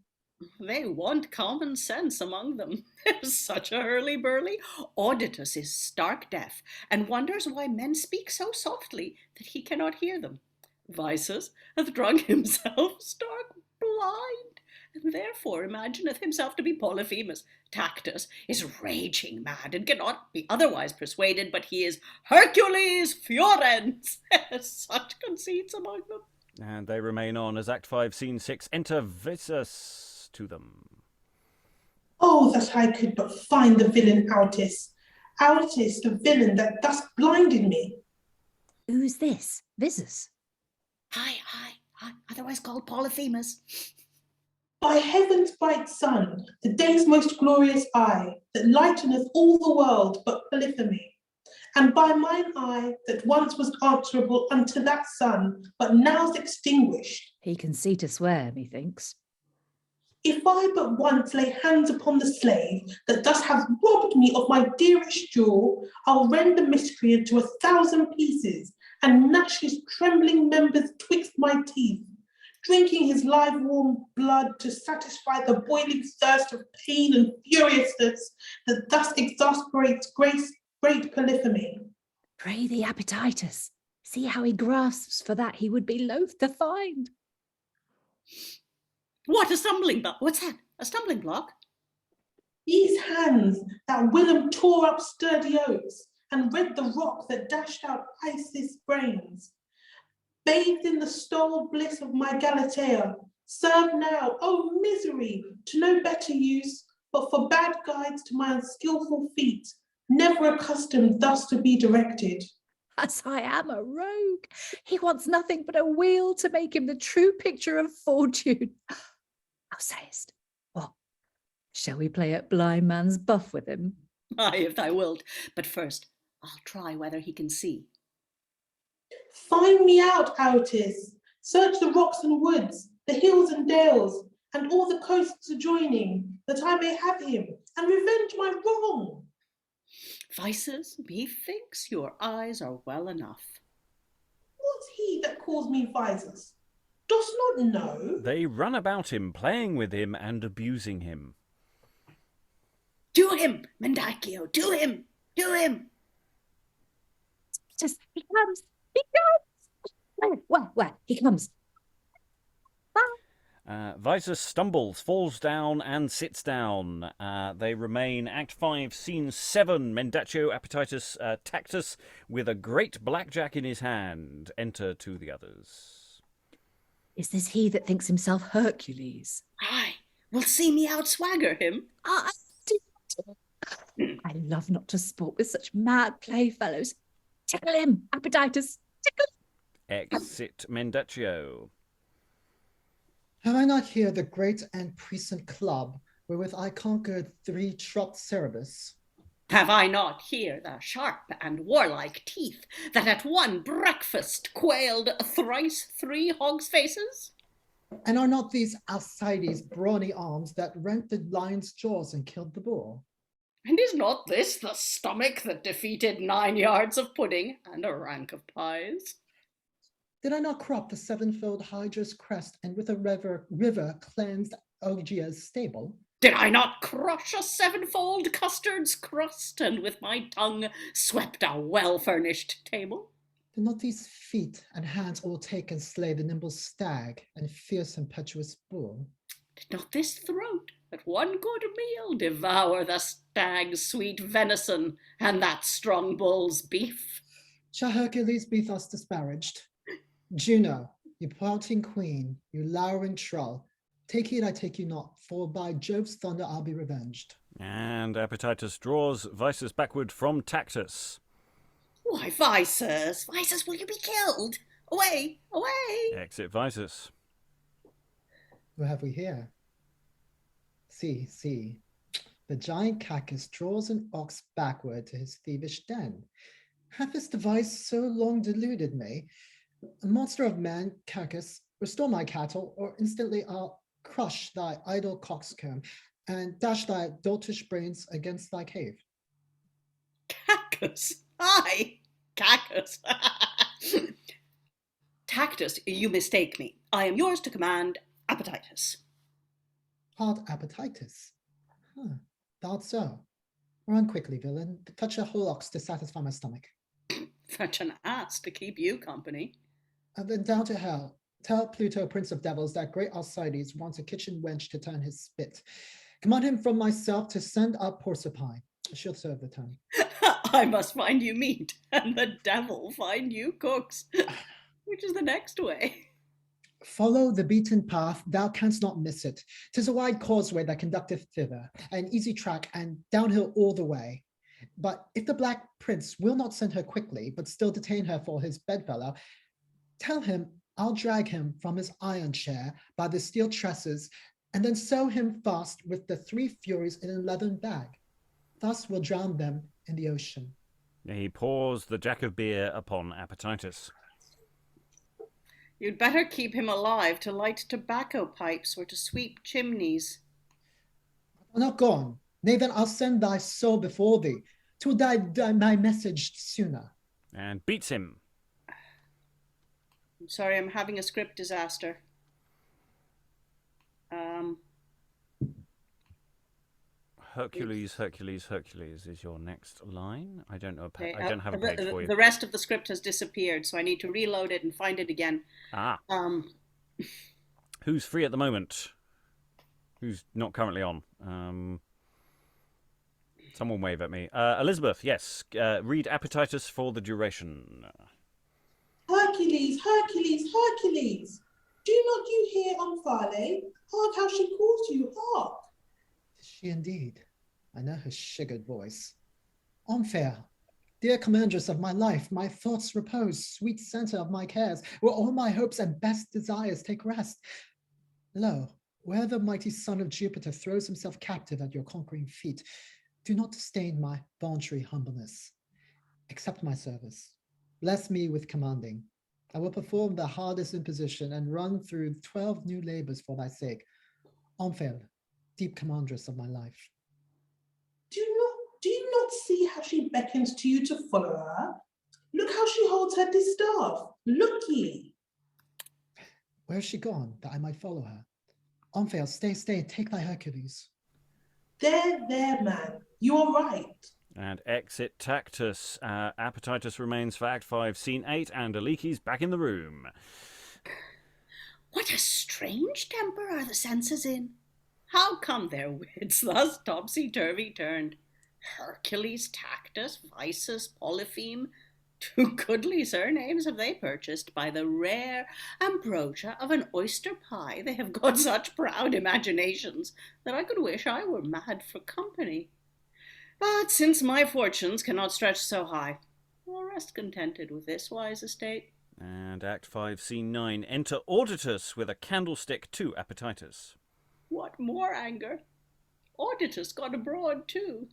They want common sense among them. Such a hurly-burly. Auditus is stark deaf, and wonders why men speak so softly that he cannot hear them. Visus hath drunk himself stark blind, and therefore imagineth himself to be Polyphemus. Tactus is raging mad, and cannot be otherwise persuaded, but he is Hercules Fiorens. Such conceits among them. And they remain on as Act 5, Scene 6. Enter Visus to them. Oh, that I could but find the villain Auditus. Auditus, the villain that thus blinded me. Who's this? Visus? Hi, otherwise called Polyphemus. By heaven's bright sun, the day's most glorious eye, that lighteneth all the world but Polyphemy. And by mine eye, that once was answerable unto that sun, but now's extinguished. He can see to swear, methinks. If I but once lay hands upon the slave that thus hath robbed me of my dearest jewel, I'll rend the miscreant to 1,000 pieces, and gnash his trembling members twixt my teeth, drinking his live warm blood to satisfy the boiling thirst of pain and furiousness that thus exasperates great Polyphemy. Pray thee, Appetitus. See how he grasps for that he would be loath to find. What a stumbling block! What's that? A stumbling block? These hands that whilom tore up sturdy oaks, and rent the rock that dashed out Isis' brains. Bathed in the stole bliss of my Galatea, serve now, oh misery, to no better use, but for bad guides to my unskilful feet, never accustomed thus to be directed. As I am a rogue, he wants nothing but a wheel to make him the true picture of fortune. Thou sayest, what? Shall we play at blind man's buff with him? Aye, if thou wilt. But first, I'll try whether he can see. Find me out, Auditus. Search the rocks and woods, the hills and dales, and all the coasts adjoining, that I may have him, and revenge my wrong. Visus, methinks your eyes are well enough. What's he that calls me Visus? Dost not know? They run about him, playing with him and abusing him. Do him, Mendacio, do him, do him. Just, he comes, Where? He comes. Visus stumbles, falls down, and sits down. They remain Act 5, Scene 7. Mendacio, Appetitus, Tactus, with a great blackjack in his hand, enter to the others. Is this he that thinks himself Hercules? Aye, will see me outswagger him. I love not to sport with such mad playfellows. Tickle him, Appetitus, tickle him. Exit Mendacio. Have I not here the great and puissant club wherewith I conquered 3 trucked Cerberus? Have I not here the sharp and warlike teeth that at one breakfast quailed thrice 3 hogs' faces? And are not these Alcides' brawny arms that rent the lion's jaws and killed the boar? And is not this the stomach that defeated 9 yards of pudding and a rank of pies? Did I not crop the 7-fold Hydra's crest and with a river cleansed Augea's stable? Did I not crush a 7-fold custard's crust and with my tongue swept a well-furnished table? Did not these feet and hands all take and slay the nimble stag and fierce impetuous bull? Did not this throat at one good meal devour the stag's sweet venison and that strong bull's beef? Shall Hercules be thus disparaged? Juno, you pouting queen, you lowering trull, take heed I take you not, for by Jove's thunder I'll be revenged. And Appetitus draws Visus backward from Tactus. Why, Visus, will you be killed? Away, away! Exit Visus. Who have we here? See, the giant Cacus draws an ox backward to his thievish den. Hath this device so long deluded me? A monster of man, Cacus, restore my cattle, or instantly I'll crush thy idle coxcomb and dash thy doltish brains against thy cave. Cacus? Aye, Cacus. Tactus, you mistake me. I am yours to command, Appetitus. Hard Appetitus. Thought so. Run quickly, villain. Touch a whole ox to satisfy my stomach. Such an ass to keep you company. And then down to hell. Tell Pluto, Prince of Devils, that great Alcides wants a kitchen wench to turn his spit. Command him from myself to send up Porcupine. She'll serve the turn. I must find you meat, and the devil find you cooks. Which is the next way? Follow the beaten path, thou canst not miss it. 'Tis a wide causeway that conducteth thither, an easy track and downhill all the way. But if the Black Prince will not send her quickly, but still detain her for his bedfellow, tell him I'll drag him from his iron chair by the steel tresses, and then sew him fast with the 3 Furies in a leathern bag. Thus we'll drown them in the ocean. He pours the jack of beer upon Appetitus. You'd better keep him alive to light tobacco pipes or to sweep chimneys. I'm not gone. Nay, then I'll send thy soul before thee. 'Twill die my message sooner. And beats him. I'm sorry, I'm having a script disaster. Hercules, Hercules, Hercules is your next line. I don't know. I don't have a page for you. The rest of the script has disappeared, so I need to reload it and find it again. Who's free at the moment? Who's not currently on? Someone wave at me. Elizabeth, yes. Read Appetitus for the duration. Hercules, Hercules, Hercules! Do not you hear Omphale? Hark how she calls you, hark! Is she indeed? I know her sugared voice. Omphale, dear commandress of my life, my thoughts repose, sweet center of my cares, where all my hopes and best desires take rest. Lo, where the mighty son of Jupiter throws himself captive at your conquering feet, do not disdain my voluntary humbleness. Accept my service. Bless me with commanding. I will perform the hardest imposition and run through 12 new labors for thy sake. Omphale, deep commandress of my life. Do you not see how she beckons to you to follow her? Look how she holds her distaff. Look ye. Where is she gone, that I might follow her? Omphale, stay, take thy Hercules. There, man. You are right. And exit Tactus. Appetitus remains for Act 5, Scene 8, and Aliki's back in the room. What a strange temper are the senses in. How come their wits thus topsy-turvy turned? Hercules, Tactus, Visus, Polypheme, 2 goodly surnames have they purchased by the rare ambrosia of an oyster pie. They have got such proud imaginations that I could wish I were mad for company. But since my fortunes cannot stretch so high, I'll rest contented with this wise estate. And Act 5, Scene 9, enter Auditus with a candlestick to Appetitus. What more anger? Auditus got abroad too.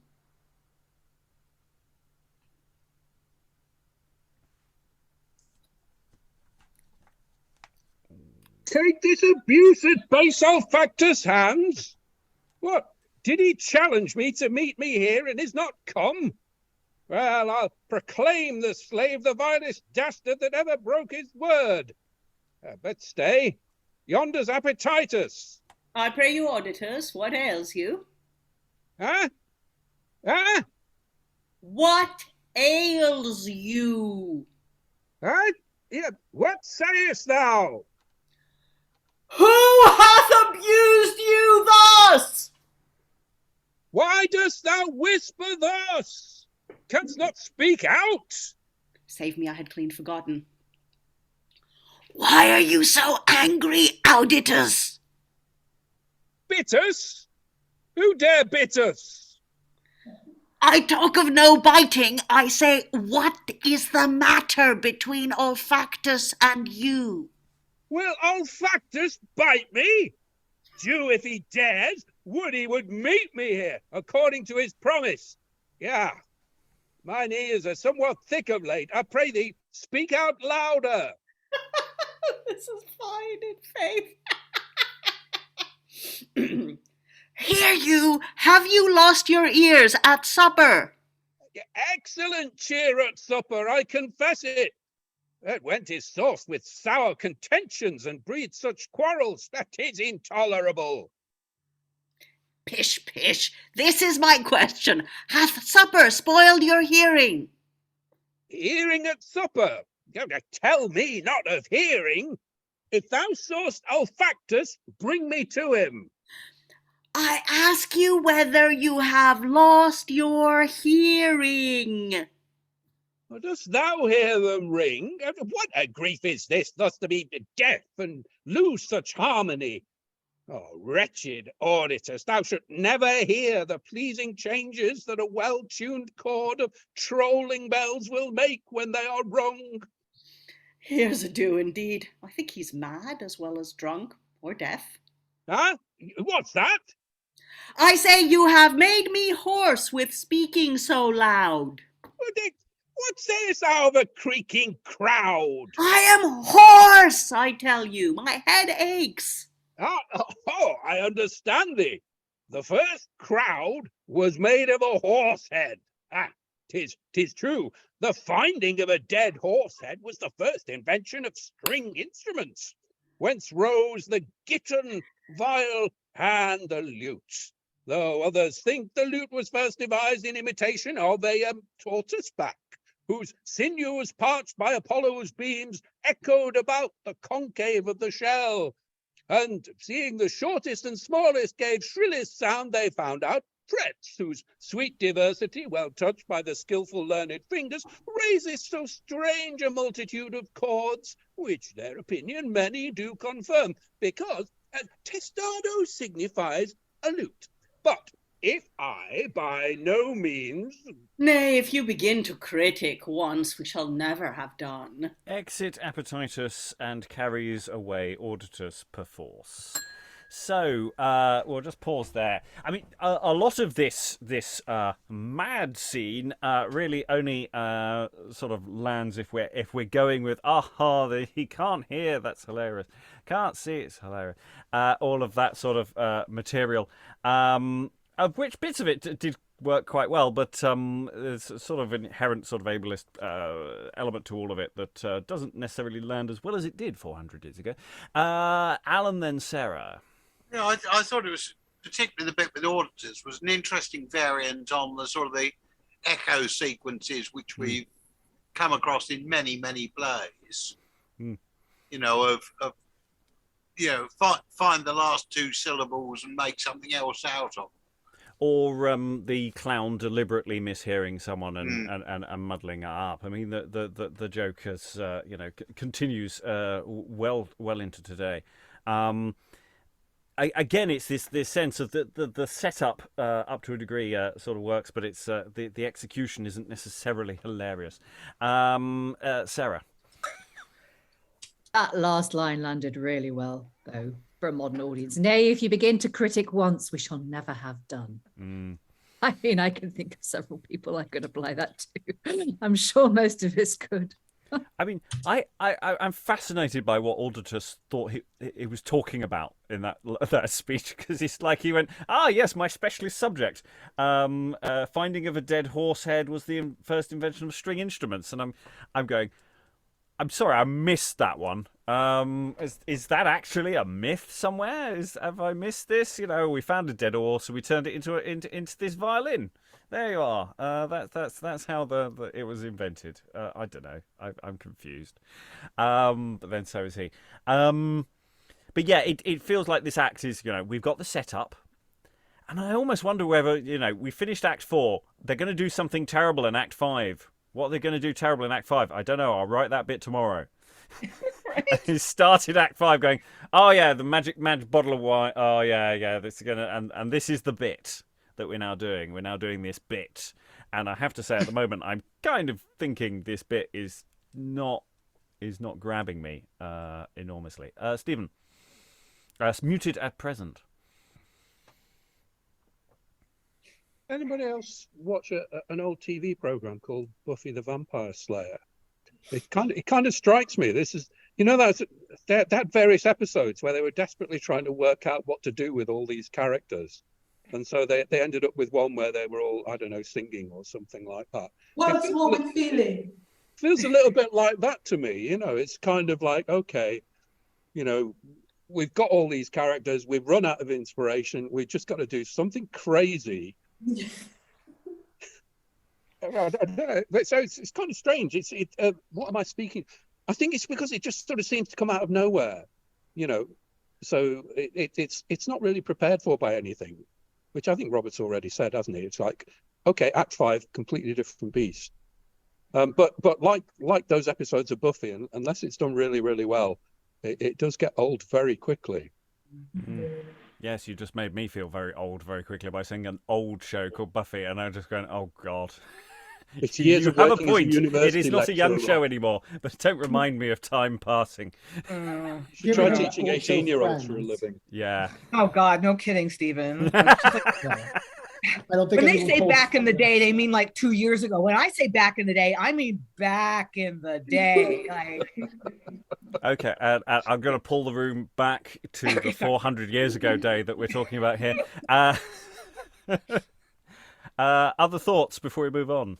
Take this abuse at base Olfactus' hands? What? Did he challenge me to meet me here and is not come? Well, I'll proclaim the slave the vilest dastard that ever broke his word. But stay, yonder's Appetitus. I pray you, Auditus, what ails you? Huh? What ails you? Huh? Yeah, what sayest thou? Who hath abused you thus? Why dost thou whisper thus? Canst not speak out? Save me, I had clean forgotten. Why are you so angry, Auditus? Bit us? Who dare bit us? I talk of no biting. I say, what is the matter between Olfactus and you? Will Olfactus bite me? Jew, if he dares, he would meet me here, according to his promise. Yeah, mine ears are somewhat thick of late. I pray thee, speak out louder. This is fine in faith. Hear you, have you lost your ears at supper? Excellent cheer at supper, I confess it. That went his sauce with sour contentions and breeds such quarrels that is intolerable. Pish, pish. This is my question. Hath supper spoiled your hearing? Hearing at supper? Tell me not of hearing. If thou sawest Olfactus, bring me to him. I ask you whether you have lost your hearing. Dost thou hear them ring? What a grief is this, thus to be deaf and lose such harmony? Oh, wretched Auditus, thou shouldst never hear the pleasing changes that a well-tuned chord of trolling bells will make when they are rung. Here's a do indeed. I think he's mad as well as drunk or deaf. Huh? What's that? I say you have made me hoarse with speaking so loud. What sayest thou of a creaking crowd? I am hoarse, I tell you. My head aches. I understand thee. The first crowd was made of a horse head. Tis true. The finding of a dead horse head was the first invention of string instruments, whence rose the gittern, viol, and the lute. Though others think the lute was first devised in imitation of a tortoise back, whose sinews parched by Apollo's beams echoed about the concave of the shell. And seeing the shortest and smallest gave shrillest sound, they found out frets, whose sweet diversity, well touched by the skilful learned fingers, raises so strange a multitude of chords, which their opinion many do confirm, because testado signifies a lute. But if I by no means... Nay, if you begin to critic once, we shall never have done. Exit Appetitus and carries away Auditus perforce. So, we'll just pause there. I mean, a lot of this mad scene really only sort of lands if we're going with he can't hear, that's hilarious. Can't see, it's hilarious. All of that sort of material, of which bits of it did work quite well, but there's a sort of inherent sort of ableist element to all of it that doesn't necessarily land as well as it did 400 years ago. Alan, then Sarah. Yeah, I thought it was, particularly the bit with Auditus, was an interesting variant on the sort of the echo sequences which we've come across in many, many plays. You know, find the last two syllables and make something else out of. Or the clown deliberately mishearing someone and muddling it up. I mean, the joke has continues well into today. Again, it's this sense of the setup up to a degree sort of works, but it's the execution isn't necessarily hilarious. Sarah. That last line landed really well, though, for a modern audience. Nay, if you begin to critic once, we shall never have done. I mean, I can think of several people I could apply that to. I'm sure most of us could. I mean, I'm fascinated by what Auditus thought he was talking about in that speech, because it's like he went, yes, my specialist subject. Finding of a dead horse head was the first invention of string instruments, and I'm going, I'm sorry, I missed that one. Is that actually a myth somewhere? Have I missed this? You know, we found a dead horse, so we turned it into this violin. There you are. That's how it was invented. I don't know. I'm confused. But then so is he. But yeah, it feels like this act is, we've got the setup, and I almost wonder whether, we finished Act 4. They're going to do something terrible in Act 5. What are they going to do terrible in Act 5? I don't know. I'll write that bit tomorrow. He started Act 5 going, the magic bottle of wine. This is and this is the bit that we're now doing. We're now doing this bit, and I have to say, at the moment, I'm kind of thinking this bit is not grabbing me enormously. Stephen, muted at present. Anybody else watch an old TV program called Buffy the Vampire Slayer? It kind of strikes me. This is, that various episodes where they were desperately trying to work out what to do with all these characters. And so they ended up with one where they were all, I don't know, singing or something like that. What's more with feeling? Feels a little bit like that to me. It's kind of like, okay, we've got all these characters, we've run out of inspiration, we've just got to do something crazy. I don't know. So it's kind of strange. What am I speaking? I think it's because it just sort of seems to come out of nowhere, you know. So it's not really prepared for by anything, which I think Robert's already said, hasn't he? It's like, okay, Act 5, completely different beast. But like those episodes of Buffy, unless it's done really, really well, it does get old very quickly. Mm-hmm. Yes, you just made me feel very old very quickly by saying an old show called Buffy, and I'm just going, oh God. It's years you of have a working as a point. university It is not a young lecturer, show Rob. anymore, but don't remind me of time passing. You should try teaching 18-year-olds for a living. Yeah. Oh God, no kidding, Stephen. It's just like, I don't think when they anyone say calls- back in the day, they mean like 2 years ago. When I say back in the day, I mean back in the day. Like, Okay, I'm going to pull the room back to the 400 years ago day that we're talking about here. Other thoughts before we move on?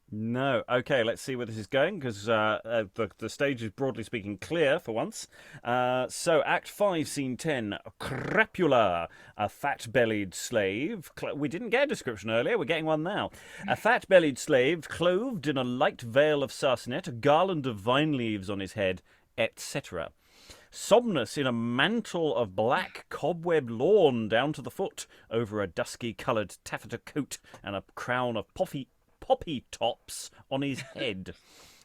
No. Okay, let's see where this is going, because the stage is, broadly speaking, clear for once. So, Act 5, Scene 10, Crapula, a fat-bellied slave. We didn't get a description earlier, we're getting one now. A fat-bellied slave, clothed in a light veil of sarcenet, a garland of vine leaves on his head, etc. Somnus in a mantle of black cobweb lawn down to the foot, over a dusky-coloured taffeta coat and a crown of poppy tops on his head.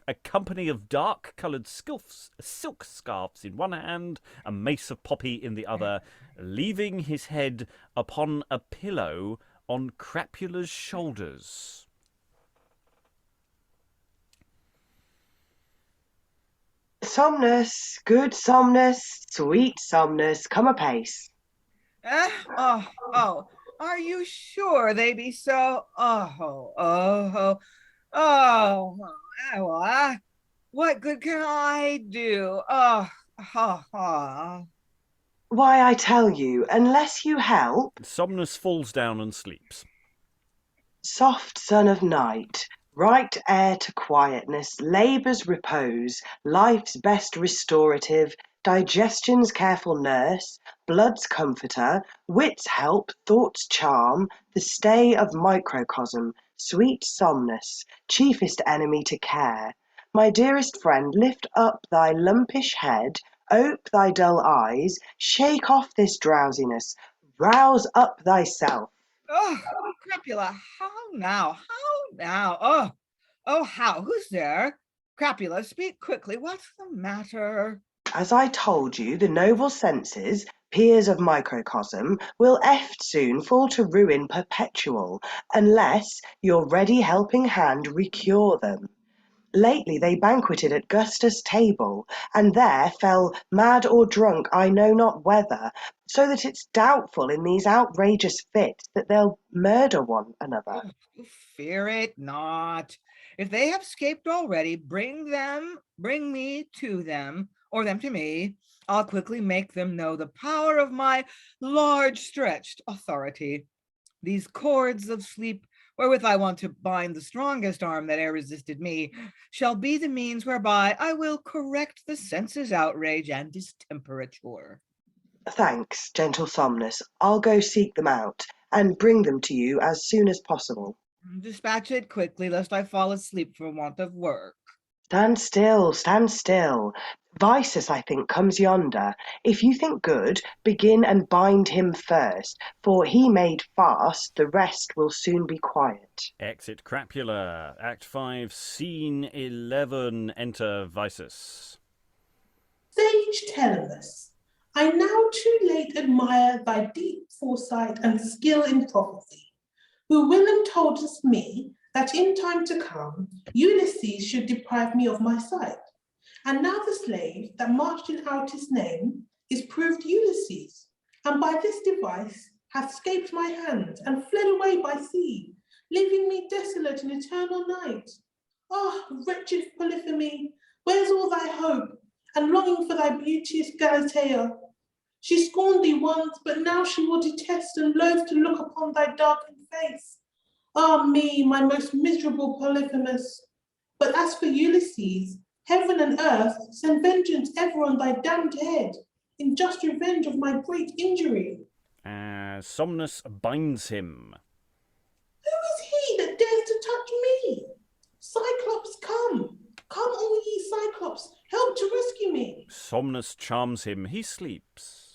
A company of dark-coloured silk scarfs in one hand, a mace of poppy in the other, leaving his head upon a pillow on Crapula's shoulders. Somnus, good Somnus, sweet Somnus, come apace. Are you sure they be so? What good can I do? Why, I tell you, unless you help... Somnus falls down and sleeps. Soft son of night, right heir to quietness, labour's repose, life's best restorative, digestion's careful nurse, blood's comforter, wit's help, thought's charm, the stay of microcosm, sweet Somnus, chiefest enemy to care. My dearest friend, lift up thy lumpish head, ope thy dull eyes, shake off this drowsiness, rouse up thyself. Oh, Crapula, how now? How? Who's there? Crapula, speak quickly. What's the matter? As I told you, the noble senses, peers of microcosm, will eft soon fall to ruin perpetual, unless your ready helping hand recure them. Lately they banqueted at Gustus' table, and there fell mad or drunk I know not whether, so that it's doubtful in these outrageous fits that they'll murder one another. Fear it not. If they have escaped already, bring me to them, or them to me. I'll quickly make them know the power of my large-stretched authority. These cords of sleep, wherewith I want to bind the strongest arm that e'er resisted me, shall be the means whereby I will correct the senses' outrage and distemperature. Thanks, gentle Somnus. I'll go seek them out, and bring them to you as soon as possible. Dispatch it quickly, lest I fall asleep for want of work. Stand still, stand still. Visus, I think, comes yonder. If you think good, begin and bind him first, for he made fast, the rest will soon be quiet. Exit Crapula. Act 5, Scene 11. Enter Visus. Sage Telemus, I now too late admire thy deep foresight and skill in prophecy, who whilom toldest me that in time to come Ulysses should deprive me of my sight. And now the slave that marched in Auditus' name is proved Ulysses, and by this device hath scaped my hands and fled away by sea, leaving me desolate in eternal night. Ah, wretched Polypheme, where's all thy hope, and longing for thy beauteous Galatea? She scorned thee once, but now she will detest and loath to look upon thy darkened face. Ah me, my most miserable Polyphemus! But as for Ulysses, Heaven and earth, send vengeance ever on thy damned head, in just revenge of my great injury. Somnus binds him. Who is he that dares to touch me? Cyclops, come! Come, all ye Cyclops, help to rescue me! Somnus charms him. He sleeps.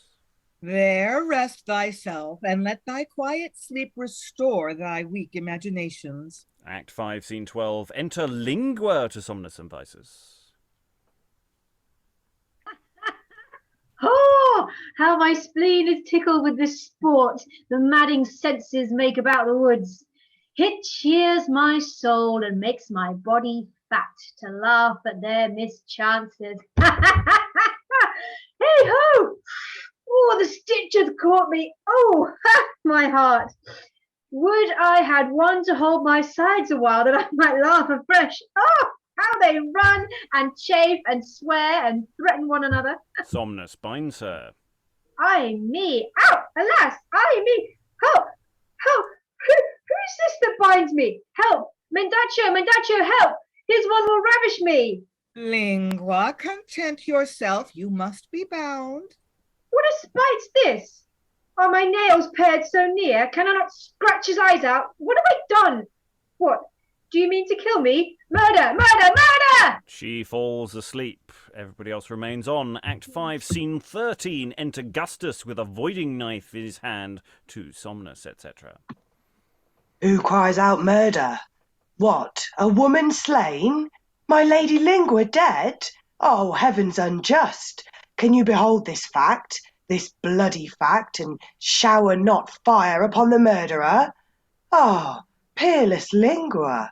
There rest thyself, and let thy quiet sleep restore thy weak imaginations. Act 5, Scene 12. Enter Lingua to Somnus and Visus. Oh, how my spleen is tickled with this sport the madding senses make about the woods. It cheers my soul and makes my body fat to laugh at their mischances. Hey-ho! Oh, the stitch hath caught me. Oh, my heart. Would I had one to hold my sides a while that I might laugh afresh. Oh, how they run and chafe and swear and threaten one another. Somnus binds her. Ay me, ow, alas, ay me, help, help, who's this that binds me? Help, Mendacio, help, his one will ravish me. Lingua, content yourself, you must be bound. What a spite's this? Are my nails pared so near? Can I not scratch his eyes out? What have I done? What, do you mean to kill me? Murder, murder, murder! She falls asleep. Everybody else remains on. Act 5, Scene 13. Enter Gustus with a voiding knife in his hand to Somnus, etc. Who cries out murder? What, a woman slain? My lady Lingua dead? Oh, heavens unjust! Can you behold this fact, this bloody fact, and shower not fire upon the murderer? Ah, peerless Lingua,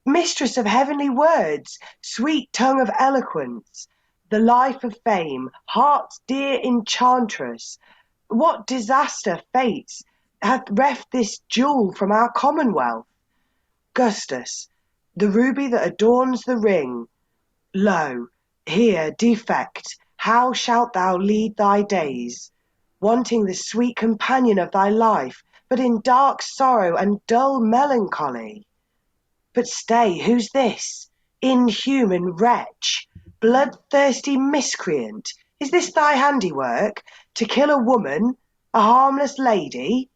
mistress of heavenly words, sweet tongue of eloquence, the life of fame, heart's dear enchantress, what disaster fates hath reft this jewel from our commonwealth? Gustus, the ruby that adorns the ring, lo, here defect, how shalt thou lead thy days, wanting the sweet companion of thy life, but in dark sorrow and dull melancholy? But stay, who's this? Inhuman wretch, bloodthirsty miscreant, is this thy handiwork, to kill a woman, a harmless lady?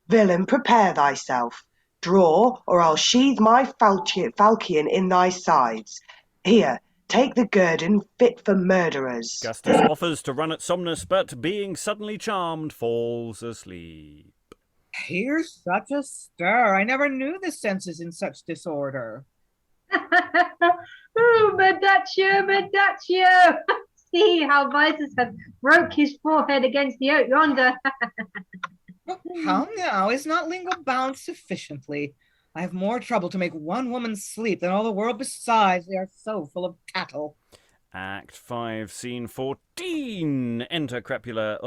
Villain, prepare thyself. Draw, or I'll sheathe my falchion in thy sides. Here, take the guerdon fit for murderers. Gustus offers to run at Somnus, but being suddenly charmed, falls asleep. Here's such a stir. I never knew the senses in such disorder. Oh, Mendacio! See how Visus hath broke his forehead against the oak yonder. How now? Is not Lingua bound sufficiently? I have more trouble to make one woman sleep than all the world besides. They are so full of tattle. Act 5, Scene 14. Enter Crapula,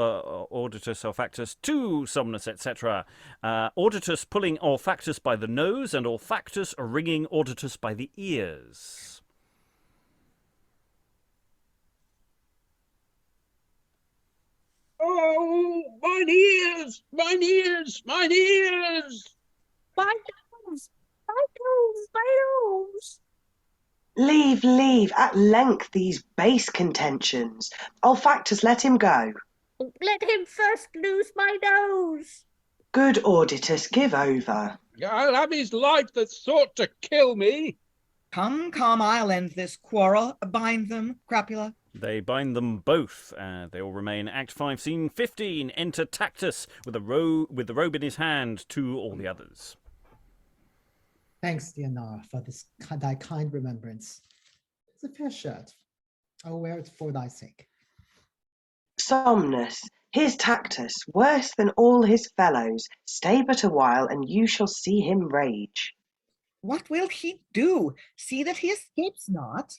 Auditus, Olfactus to Somnus, etc. Auditus pulling Olfactus by the nose and Olfactus wringing Auditus by the ears. Oh, mine ears, mine ears, mine ears! My nose! My nose! My nose! Leave, at length these base contentions. Olfactus, let him go. Let him first lose my nose. Good Auditus, give over. I'll have his life that sought to kill me. Come, I'll end this quarrel. Bind them, Crapula. They bind them both. They all remain. Act 5, Scene 15. Enter Tactus with the robe in his hand to all the others. Thanks, Diana, for thy kind remembrance. It's a fair shirt. I'll wear it for thy sake. Somnus, here's Tactus, worse than all his fellows. Stay but a while, and you shall see him rage. What will he do? See that he escapes not.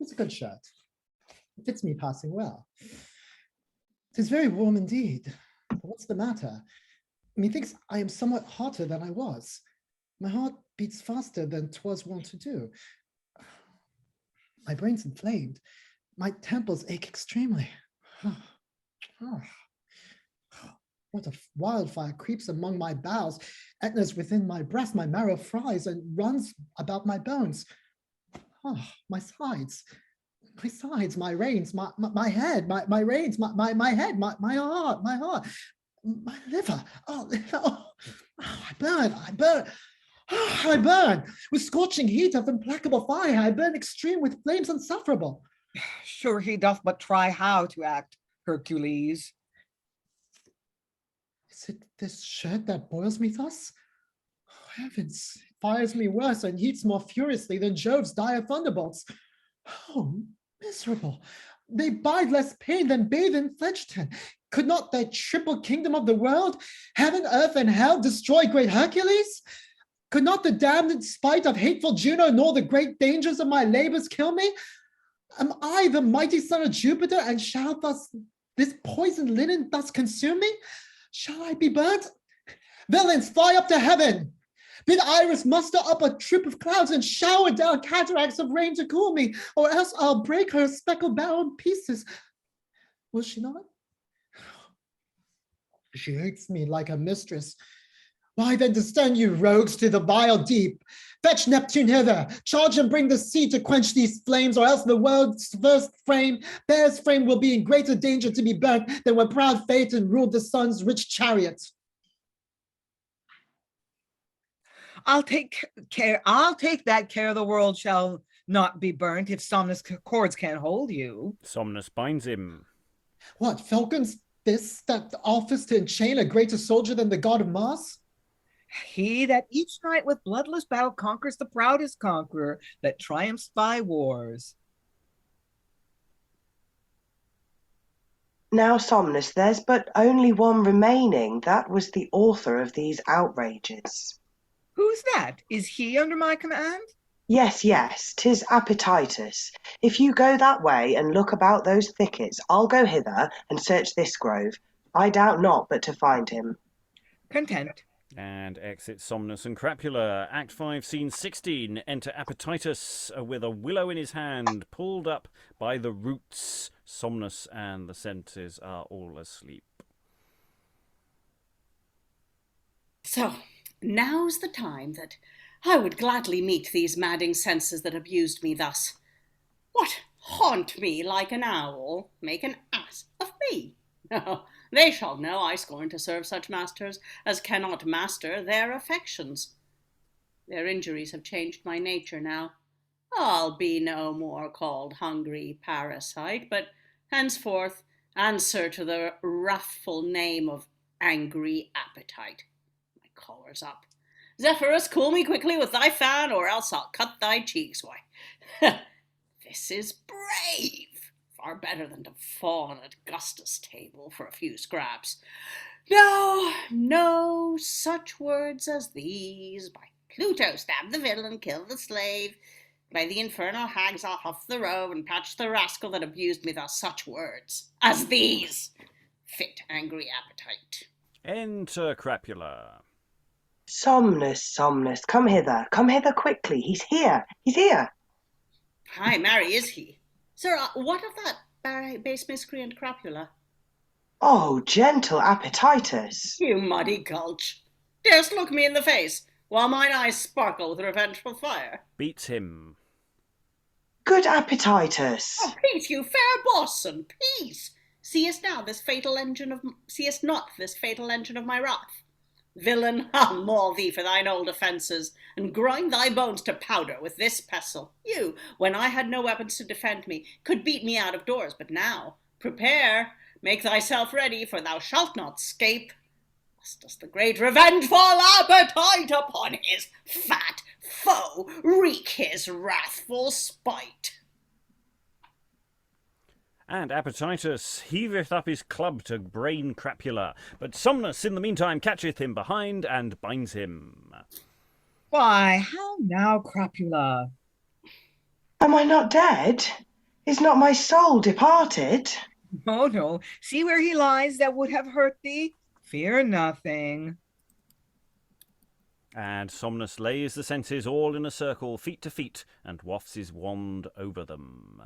It's a good shirt. It fits me passing well. 'Tis very warm indeed. But what's the matter? Methinks I am somewhat hotter than I was. My heart beats faster than 'twas wont to do. My brain's inflamed. My temples ache extremely. What a wildfire creeps among my bowels. Etna's within my breast, my marrow fries and runs about my bones. Oh, my sides, my reins, my head, my reins, my head, my heart, my liver. Oh, I burn. Oh, I burn with scorching heat of implacable fire. I burn extreme with flames insufferable. Sure he doth but try how to act, Hercules. Is it this shirt that boils me thus? Oh, heavens, it fires me worse and heats more furiously than Jove's dire thunderbolts. Oh, miserable. They bide less pain than bathe in Phlegethon. Could not that triple kingdom of the world, heaven, earth, and hell, destroy great Hercules? Could not the damned in spite of hateful Juno nor the great dangers of my labors kill me? Am I the mighty son of Jupiter, and shall thus this poisoned linen thus consume me? Shall I be burnt? Villains, fly up to heaven! Bid Iris muster up a troop of clouds and shower down cataracts of rain to cool me, or else I'll break her speckled bow in pieces. Will she not? She hates me like a mistress. Why then descend, you rogues, to the vile deep? Fetch Neptune hither, charge and bring the sea to quench these flames, or else the world's first frame, Bear's frame, will be in greater danger to be burnt than when proud Phaeton ruled the sun's rich chariot. I'll take that care the world shall not be burnt if Somnus' cords can't hold you. Somnus binds him. What, falcon's this that offers to enchain a greater soldier than the god of Mars? He that each night with bloodless battle conquers the proudest conqueror that triumphs by wars. Now, Somnus, there's but only one remaining. That was the author of these outrages. Who's that? Is he under my command? Yes, 'tis Appetitus. If you go that way and look about those thickets, I'll go hither and search this grove. I doubt not but to find him. Content. And exit Somnus and Crapula. Act 5, Scene 16. Enter Appetitus with a willow in his hand, pulled up by the roots. Somnus and the senses are all asleep. So, now's the time that I would gladly meet these madding senses that abused me thus. What, haunt me like an owl, make an ass of me? No, they shall know I scorn to serve such masters as cannot master their affections. Their injuries have changed my nature now. I'll be no more called hungry parasite, but henceforth answer to the wrathful name of angry appetite. My collar's up. Zephyrus, cool me quickly with thy fan, or else I'll cut thy cheeks. Why, this is brave. Far better than to fawn at Gustus' table for a few scraps. No, such words as these. By Pluto, stab the villain, kill the slave. By the infernal hags, I'll huff the robe and patch the rascal that abused me thus. Such words as these fit angry appetite. Enter Crapula. Somnus, come hither quickly. He's here. Ay, marry, is he? Sir, what of that base miscreant Crapula? Oh, gentle Appetitus. You muddy gulch. Darest look me in the face, while mine eyes sparkle with revengeful fire. Beats him. Good Appetitus. Oh, peace, you fair bosun, peace. Seest not this fatal engine of my wrath? Villain, I'll maul thee for thine old offences, and grind thy bones to powder with this pestle. You, when I had no weapons to defend me, could beat me out of doors, but now, prepare, make thyself ready, for thou shalt not scape. Thus does the great revengeful appetite upon his fat foe wreak his wrathful spite. And Appetitus heaveth up his club to brain Crapula, but Somnus in the meantime catcheth him behind and binds him. Why, how now, Crapula? Am I not dead? Is not my soul departed? Oh, no. See where he lies that would have hurt thee? Fear nothing. And Somnus lays the senses all in a circle, feet to feet, and wafts his wand over them.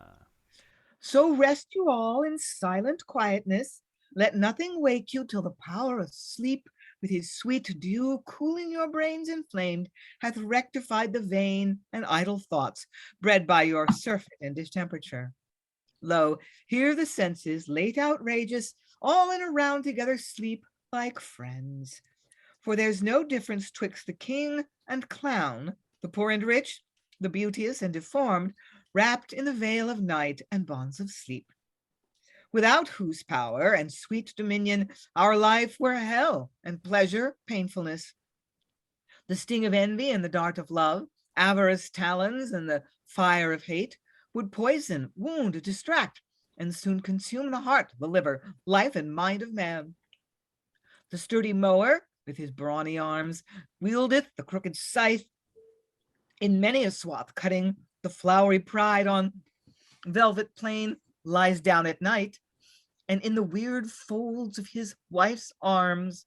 So rest you all in silent quietness. Let nothing wake you till the power of sleep with his sweet dew cooling your brains inflamed, hath rectified the vain and idle thoughts bred by your surfeit and distemperature. Lo, here the senses, late outrageous, all in a round together sleep like friends. For there's no difference twixt the king and clown, the poor and rich, the beauteous and deformed, wrapped in the veil of night and bonds of sleep. Without whose power and sweet dominion our life were hell, and pleasure painfulness. The sting of envy and the dart of love, avarice talons and the fire of hate, would poison, wound, distract, and soon consume the heart, the liver, life, and mind of man. The sturdy mower, with his brawny arms, wieldeth the crooked scythe, in many a swath cutting the flowery pride on velvet plain, lies down at night, and in the weird folds of his wife's arms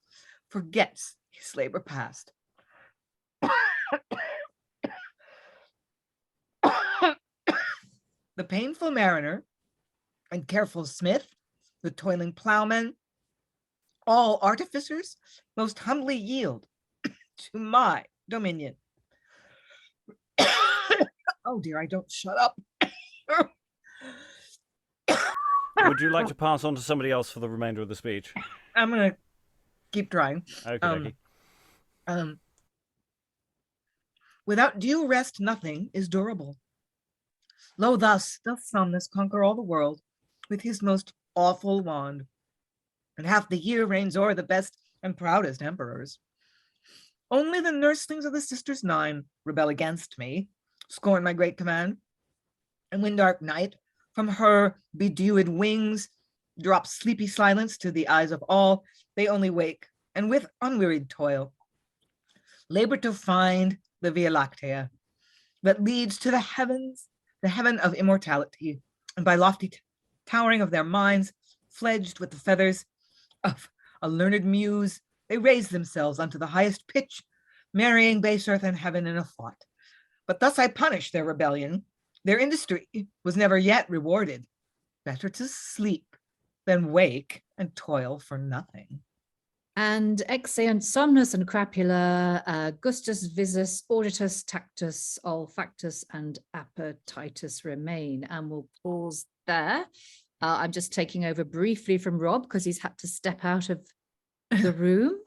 forgets his labor past. The painful mariner and careful smith, the toiling plowman, all artificers most humbly yield to my dominion. Oh dear, I don't shut up. Would you like to pass on to somebody else for the remainder of the speech? I'm going to keep trying. Okay. Without due rest, nothing is durable. Lo, thus doth Somnus conquer all the world with his most awful wand, and half the year reigns o'er the best and proudest emperors. Only the nurslings of the sisters nine rebel against me, scorn my great command, and when dark night from her bedewed wings drops sleepy silence to the eyes of all, they only wake, and with unwearied toil labor to find the Via Lactea that leads to the heavens, the heaven of immortality, and by lofty towering of their minds, fledged with the feathers of a learned muse, they raise themselves unto the highest pitch, marrying base earth and heaven in a thought. But thus I punish their rebellion. Their industry was never yet rewarded. Better to sleep than wake and toil for nothing. And exeunt Somnus and Crapula, Gustus, Visus, Auditus, Tactus, Olfactus, and Appetitus remain. And we'll pause there. I'm just taking over briefly from Rob because he's had to step out of the room.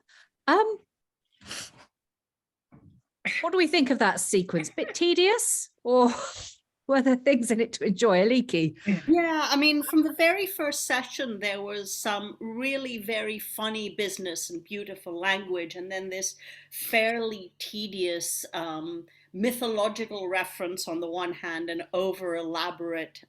What do we think of that sequence? Bit tedious, or were there things in it to enjoy? Aliki? Yeah, I mean, from the very first session, there was some really very funny business and beautiful language, and then this fairly tedious mythological reference on the one hand, and over elaborate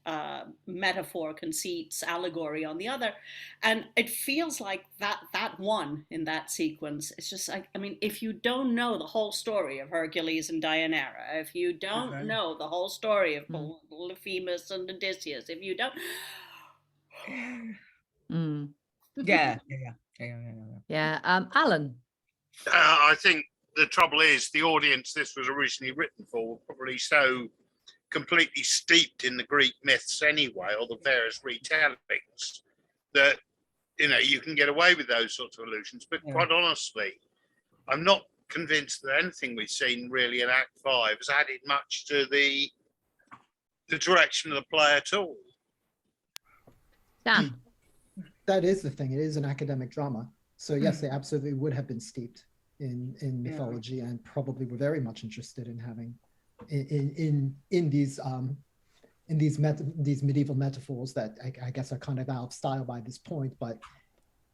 metaphor, conceits, allegory on the other. And it feels like that one in that sequence. It's just like, I mean, if you don't know the whole story of Hercules and Deianira, if you don't know the whole story of Polyphemus and Odysseus, if you don't... Yeah. Alan? I think the trouble is the audience this was originally written for were probably so completely steeped in the Greek myths anyway, or the various retellings, that you can get away with those sorts of allusions. But quite honestly, I'm not convinced that anything we've seen really in Act 5 has added much to the direction of the play at all. Dan? That is the thing. It is an academic drama. So yes, they absolutely would have been steeped in mythology, and probably were very much interested in having in these medieval metaphors that I guess are kind of out of style by this point, but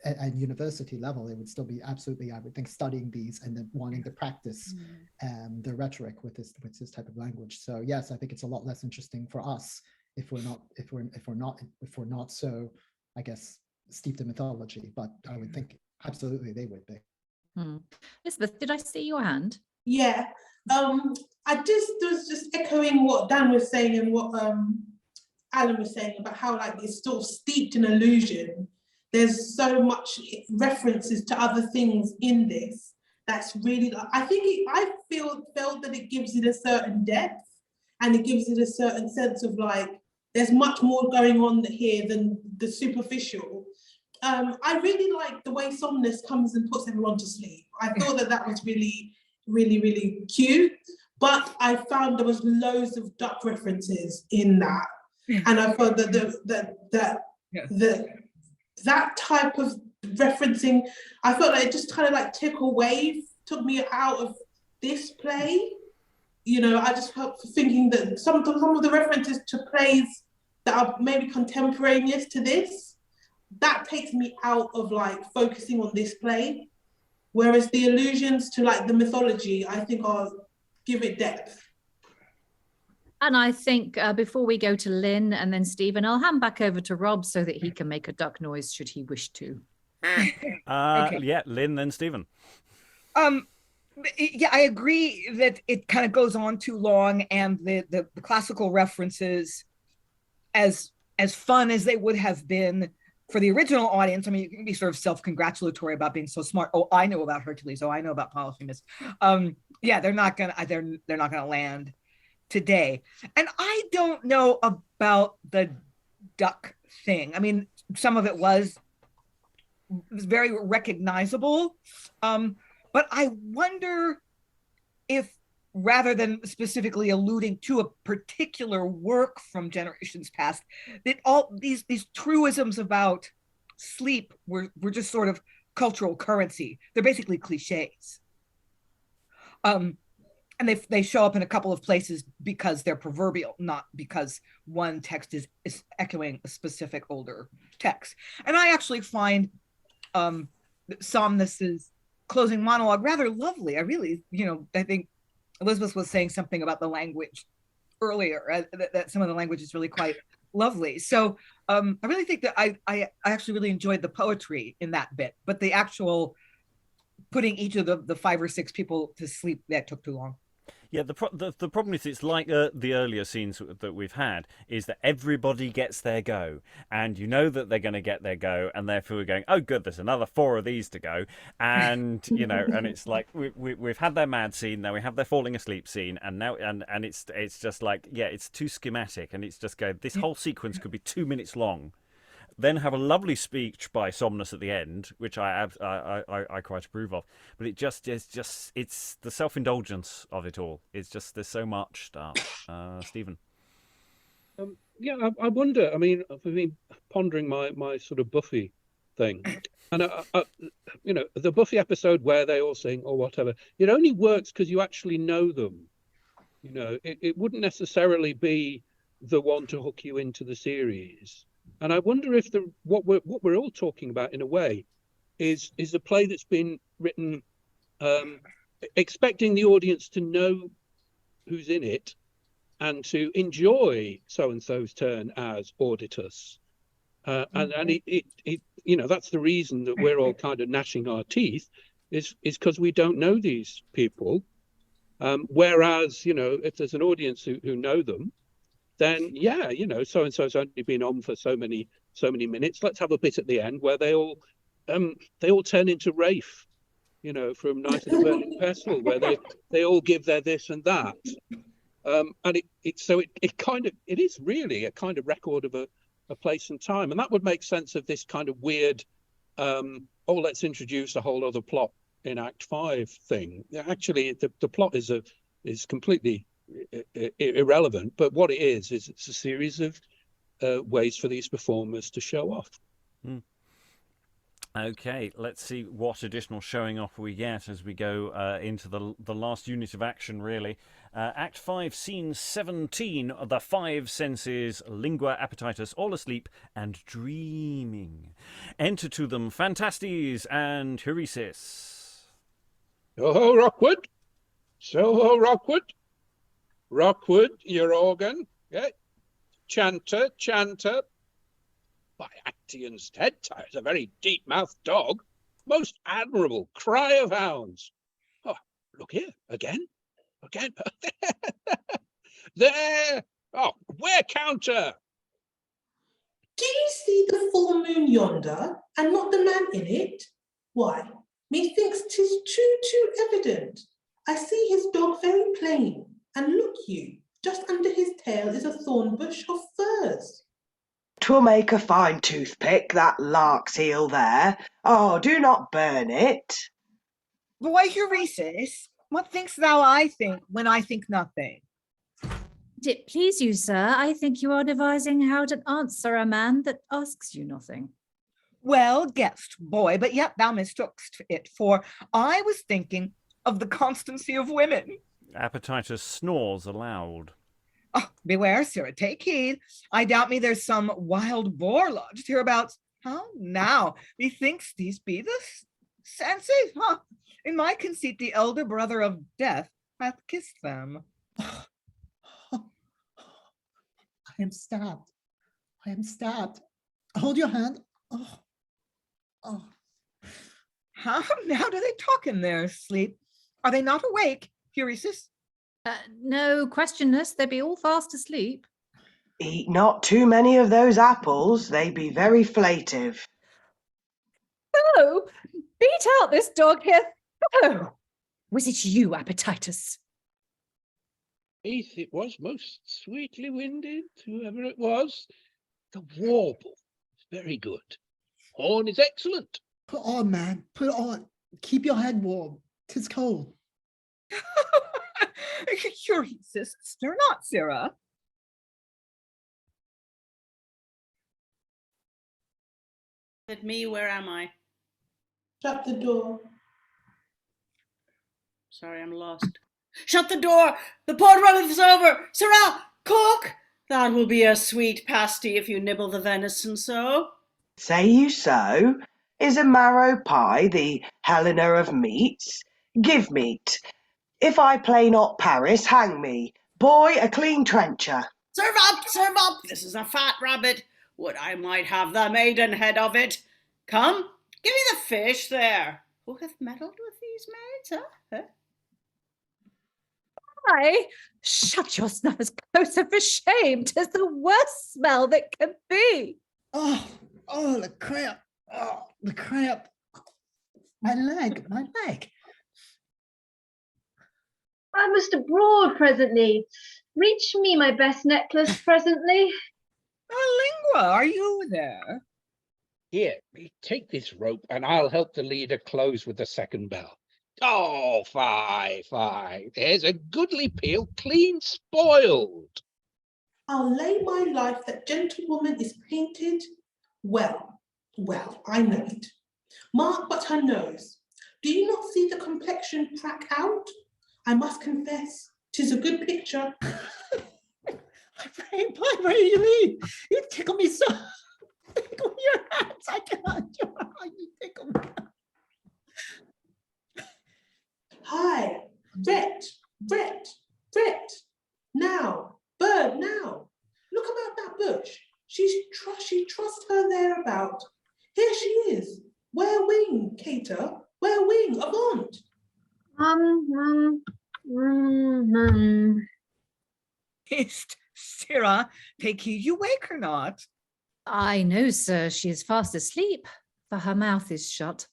at university level, it would still be absolutely, I would think, studying these and then wanting to practice the rhetoric with this type of language. So yes, I think it's a lot less interesting for us if we're not so, I guess, steeped in mythology. But I would think absolutely they would be. Elizabeth, did I see your hand? Yeah, I was just echoing what Dan was saying and what Alan was saying about how like it's sort of steeped in illusion. There's so much references to other things in this that's really, I felt that it gives it a certain depth, and it gives it a certain sense of like there's much more going on here than the superficial. I really like the way Somnus comes and puts everyone to sleep. I thought that was really, really, really cute. But I found there was loads of duck references in that, and I thought that that type of referencing, I felt like it just kind of like took me out of this play. You know, I just felt thinking that some of the references to plays that are maybe contemporaneous to this, that takes me out of like focusing on this play, whereas the allusions to like the mythology, I think give it depth. And I think before we go to Lynn and then Stephen, I'll hand back over to Rob so that he can make a duck noise should he wish to. Okay. Yeah, Lynn, then Stephen. Yeah, I agree that it kind of goes on too long, and the classical references, as fun as they would have been for the original audience, I mean, you can be sort of self-congratulatory about being so smart. Oh, I know about Hercules. Oh, I know about Polyphemus. Yeah, they're not gonna land today. And I don't know about the duck thing. I mean, some of it was very recognizable. But I wonder if, rather than specifically alluding to a particular work from generations past, that all these truisms about sleep were just sort of cultural currency. They're basically cliches. And they show up in a couple of places because they're proverbial, not because one text is echoing a specific older text. And I actually find Somnus's closing monologue rather lovely. I really, I think Elizabeth was saying something about the language earlier, that some of the language is really quite lovely. So I really think that I actually really enjoyed the poetry in that bit, but the actual putting each of the 5 or 6 people to sleep, that took too long. Yeah, the problem is it's like the earlier scenes that we've had, is that everybody gets their go, and you know that they're going to get their go, and therefore we're going, oh good, there's another 4 of these to go, and and it's like we've had their mad scene, now we have their falling asleep scene, and now and it's just like, yeah, it's too schematic, and it's just this whole sequence could be 2 minutes long. Then have a lovely speech by Somnus at the end, which I quite approve of. But it's the self-indulgence of it all. It's just, there's so much stuff. Stephen. Yeah, I wonder. I mean, pondering my sort of Buffy thing, and the Buffy episode where they all sing or whatever, it only works because you actually know them. It wouldn't necessarily be the one to hook you into the series. And I wonder if what we're all talking about in a way is a play that's been written expecting the audience to know who's in it and to enjoy so and so's turn as Auditus. And it that's the reason that we're all kind of gnashing our teeth is because we don't know these people. Whereas if there's an audience who know them, then yeah, so and so's only been on for so many minutes. Let's have a bit at the end where they all turn into Rafe, from Night of the Burning Pestle, where they all give their this and that, and it is really a kind of record of a place and time, and that would make sense of this kind of weird, let's introduce a whole other plot in Act 5 thing. Actually, the plot is completely irrelevant, but what it is it's a series of ways for these performers to show off. Okay, let's see what additional showing off we get as we go into the last unit of action, really. Act 5, Scene 17, the 5 senses, Lingua, Appetitus, all asleep and dreaming. Enter to them Phantastes and Heuresis. Oh, Rockwood! So, Rockwood! Rockwood, your organ. Yeah. Chanter. By Actaeon's head tires, a very deep-mouthed dog. Most admirable cry of hounds. Oh, look here, again. There. Oh, where counter? Do you see the full moon yonder, and not the man in it? Why, methinks 'tis too evident. I see his dog very plain, and look you, just under his tail is a thorn bush of furze. 'Twill make a fine toothpick, that lark's heel there. Oh, do not burn it. Boy Heuresis, what thinkst thou I think when I think nothing? Did it please you, sir? I think you are devising how to answer a man that asks you nothing. Well guessed, boy, but yet thou mistookst it, for I was thinking of the constancy of women. Appetitus snores aloud. Oh, beware, sirrah, take heed. I doubt me there's some wild boar lodged hereabouts. How now? Methinks these be the senses, huh? In my conceit, the elder brother of death hath kissed them. I am stabbed. I am stabbed. Hold your hand. Oh. Oh. How now do they talk in their sleep? Are they not awake, Heuresis? No questionless, they be all fast asleep. Eat not too many of those apples, they be very flative. Oh, beat out this dog here. Oh, was it you, Appetitus? Faith, it was most sweetly winded, whoever it was. The warble is very good. Horn is excellent. Put on, man. Put on. Keep your head warm. 'Tis cold. Heuresis, stir not, sirrah. At me, where am I? Shut the door. Sorry, I'm lost. Shut the door! The pot runneth over! Sirrah! Cook! That will be a sweet pasty if you nibble the venison so. Say you so? Is a marrow pie the Helena of meats? Give meat. If I play not Paris, hang me. Boy, a clean trencher. Serve up! Serve up! This is a fat rabbit. Would I might have the maidenhead of it. Come, give me the fish there. Who hath meddled with these maids, huh? Aye, shut your snuffers closer for shame. 'Tis the worst smell that can be. Oh, the cramp. Oh, the cramp. My leg. I must abroad presently. Reach me my best necklace presently. Lingua, are you there? Here, take this rope, and I'll help the leader close with the second bell. Oh, fie. There's a goodly peel, clean spoiled. I'll lay my life that gentlewoman is painted. Well, I know it. Mark but her nose. Do you not see the complexion crack out? I must confess, 'tis a good picture. I pray you leave. You tickle me so. Tickle your hands. I cannot endure how you tickle me. Hi, ret. Now, bird, now. Look about that bush. She trusts her thereabout. Here she is. Where wing, cater? Where wing, avaunt? Hist, sirrah, take heed you wake her not. I know, sir, she is fast asleep, for her mouth is shut.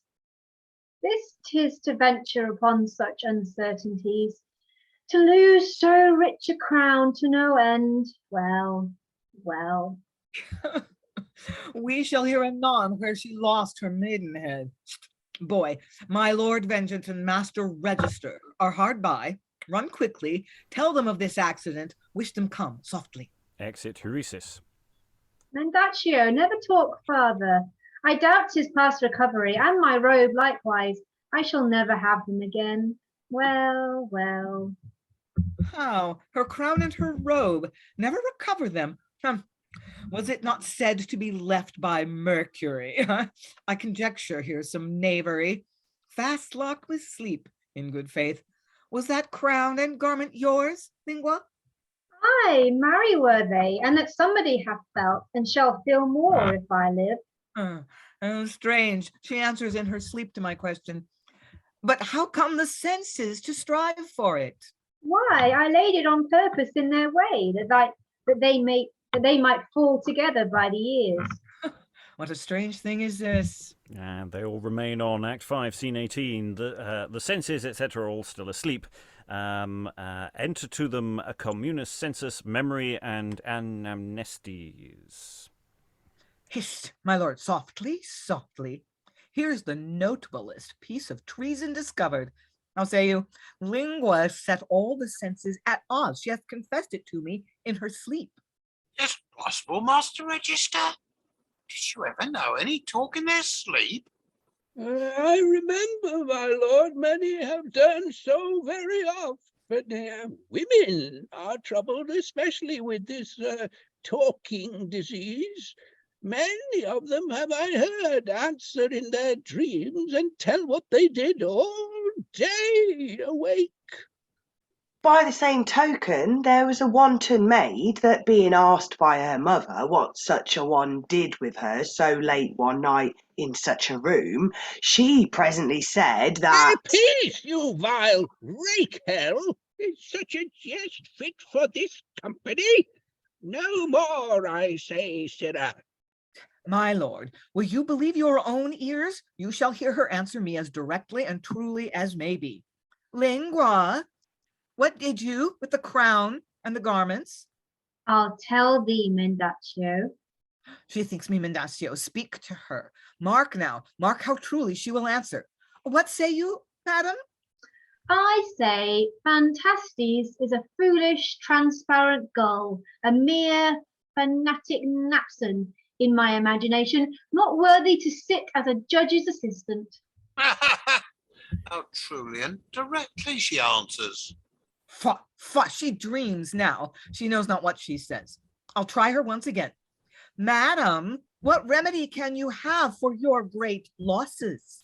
This 'tis to venture upon such uncertainties, to lose so rich a crown to no end. Well. We shall hear anon where she lost her maidenhead. Boy, my Lord Vengeance and Master Register are hard by. Run quickly, tell them of this accident, wish them come softly. Exit Heuresis. Mendacio, never talk farther. I doubt 'tis past recovery, and my robe likewise. I shall never have them again. Well. How? Her crown and her robe, never recover them? Was it not said to be left by Mercury? I conjecture here's some knavery. Fast locked with sleep, in good faith. Was that crown and garment yours, Lingua? Aye, marry were they, and that somebody hath felt, and shall feel more if I live. Strange, she answers in her sleep to my question. But how come the senses to strive for it? Why, I laid it on purpose in their way, that they might fall together by the ears. What a strange thing is this. And they all remain on Act 5, Scene 18. The senses, etc., are all still asleep. Enter to them a Communis, Sensus, Memory, and Anamnestes. Hist, my lord, softly, softly. Here's the notablest piece of treason discovered. I'll say you, Lingua set all the senses at odds. She hath confessed it to me in her sleep. It's possible, Master Register. Did you ever know any talk in their sleep? I remember, my lord, many have done so very often. Women are troubled especially with this talking disease. Many of them, have I heard, answer in their dreams and tell what they did all day awake. By the same token, there was a wanton maid that, being asked by her mother what such a one did with her so late one night in such a room, she presently said that— Peace, you vile rake hell! Is such a jest fit for this company? No more, I say, sirrah. My lord, will you believe your own ears? You shall hear her answer me as directly and truly as may be. Lingua, what did you with the crown and the garments? I'll tell thee, Mendacio. She thinks me Mendacio. Speak to her. Mark now, mark how truly she will answer. What say you, madam? I say Phantastes is a foolish, transparent gull, a mere fanatic napson in my imagination, not worthy to sit as a judge's assistant. How truly and directly she answers. She dreams now. She knows not what she says. I'll try her once again. Madam, what remedy can you have for your great losses?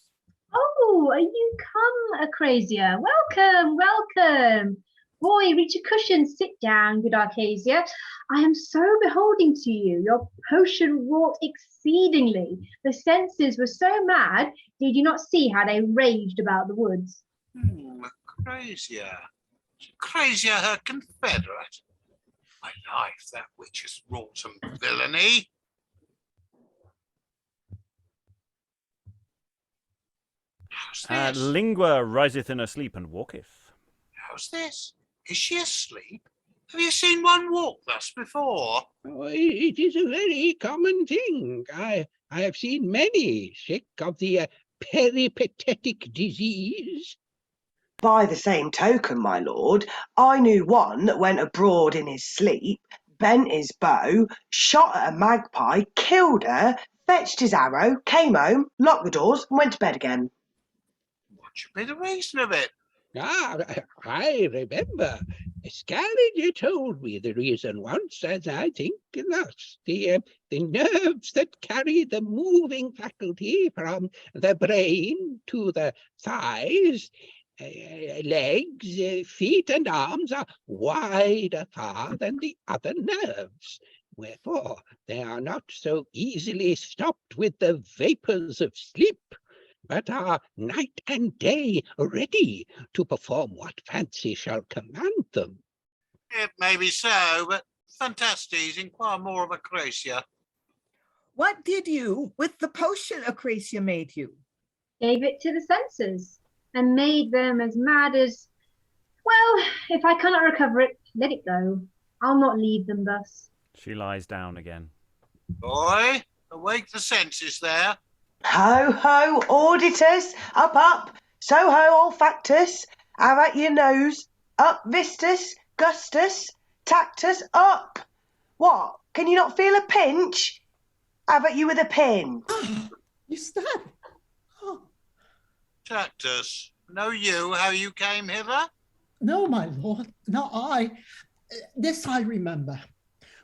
Oh, are you come, Acrasia? Welcome, welcome. Boy, reach a cushion, sit down, good Arcasia. I am so beholding to you. Your potion wrought exceedingly. The senses were so mad, did you not see how they raged about the woods? Acrasia. Acrasia, her confederate. My life, that witch has wrought some villainy. How's this? Lingua riseth in her sleep and walketh. How's this? Is she asleep? Have you seen one walk thus before? Oh, it is a very common thing. I have seen many sick of the peripatetic disease. By the same token, my lord, I knew one that went abroad in his sleep, bent his bow, shot at a magpie, killed her, fetched his arrow, came home, locked the doors, and went to bed again. What should be the reason of it? I remember. Scaliger told me the reason once, as I think thus. The nerves that carry the moving faculty from the brain to the thighs, legs, feet, and arms are wider far than the other nerves. Wherefore, they are not so easily stopped with the vapours of sleep, but are night and day ready to perform what fancy shall command them. It may be so, but Phantastes, inquire more of Acrasia. What did you with the potion Acrasia made you? Gave it to the senses and made them as mad as, well, if I cannot recover it, let it go. I'll not leave them thus. She lies down again. Boy, awake the senses there. Ho, ho, Auditus, up, so ho, Olfactus, have at your nose, up, Visus, Gustus, Tactus, up. What, can you not feel a pinch? Have at you with a pin. You stab. Oh. Tactus, know you how you came hither? No, my lord, not I. This I remember.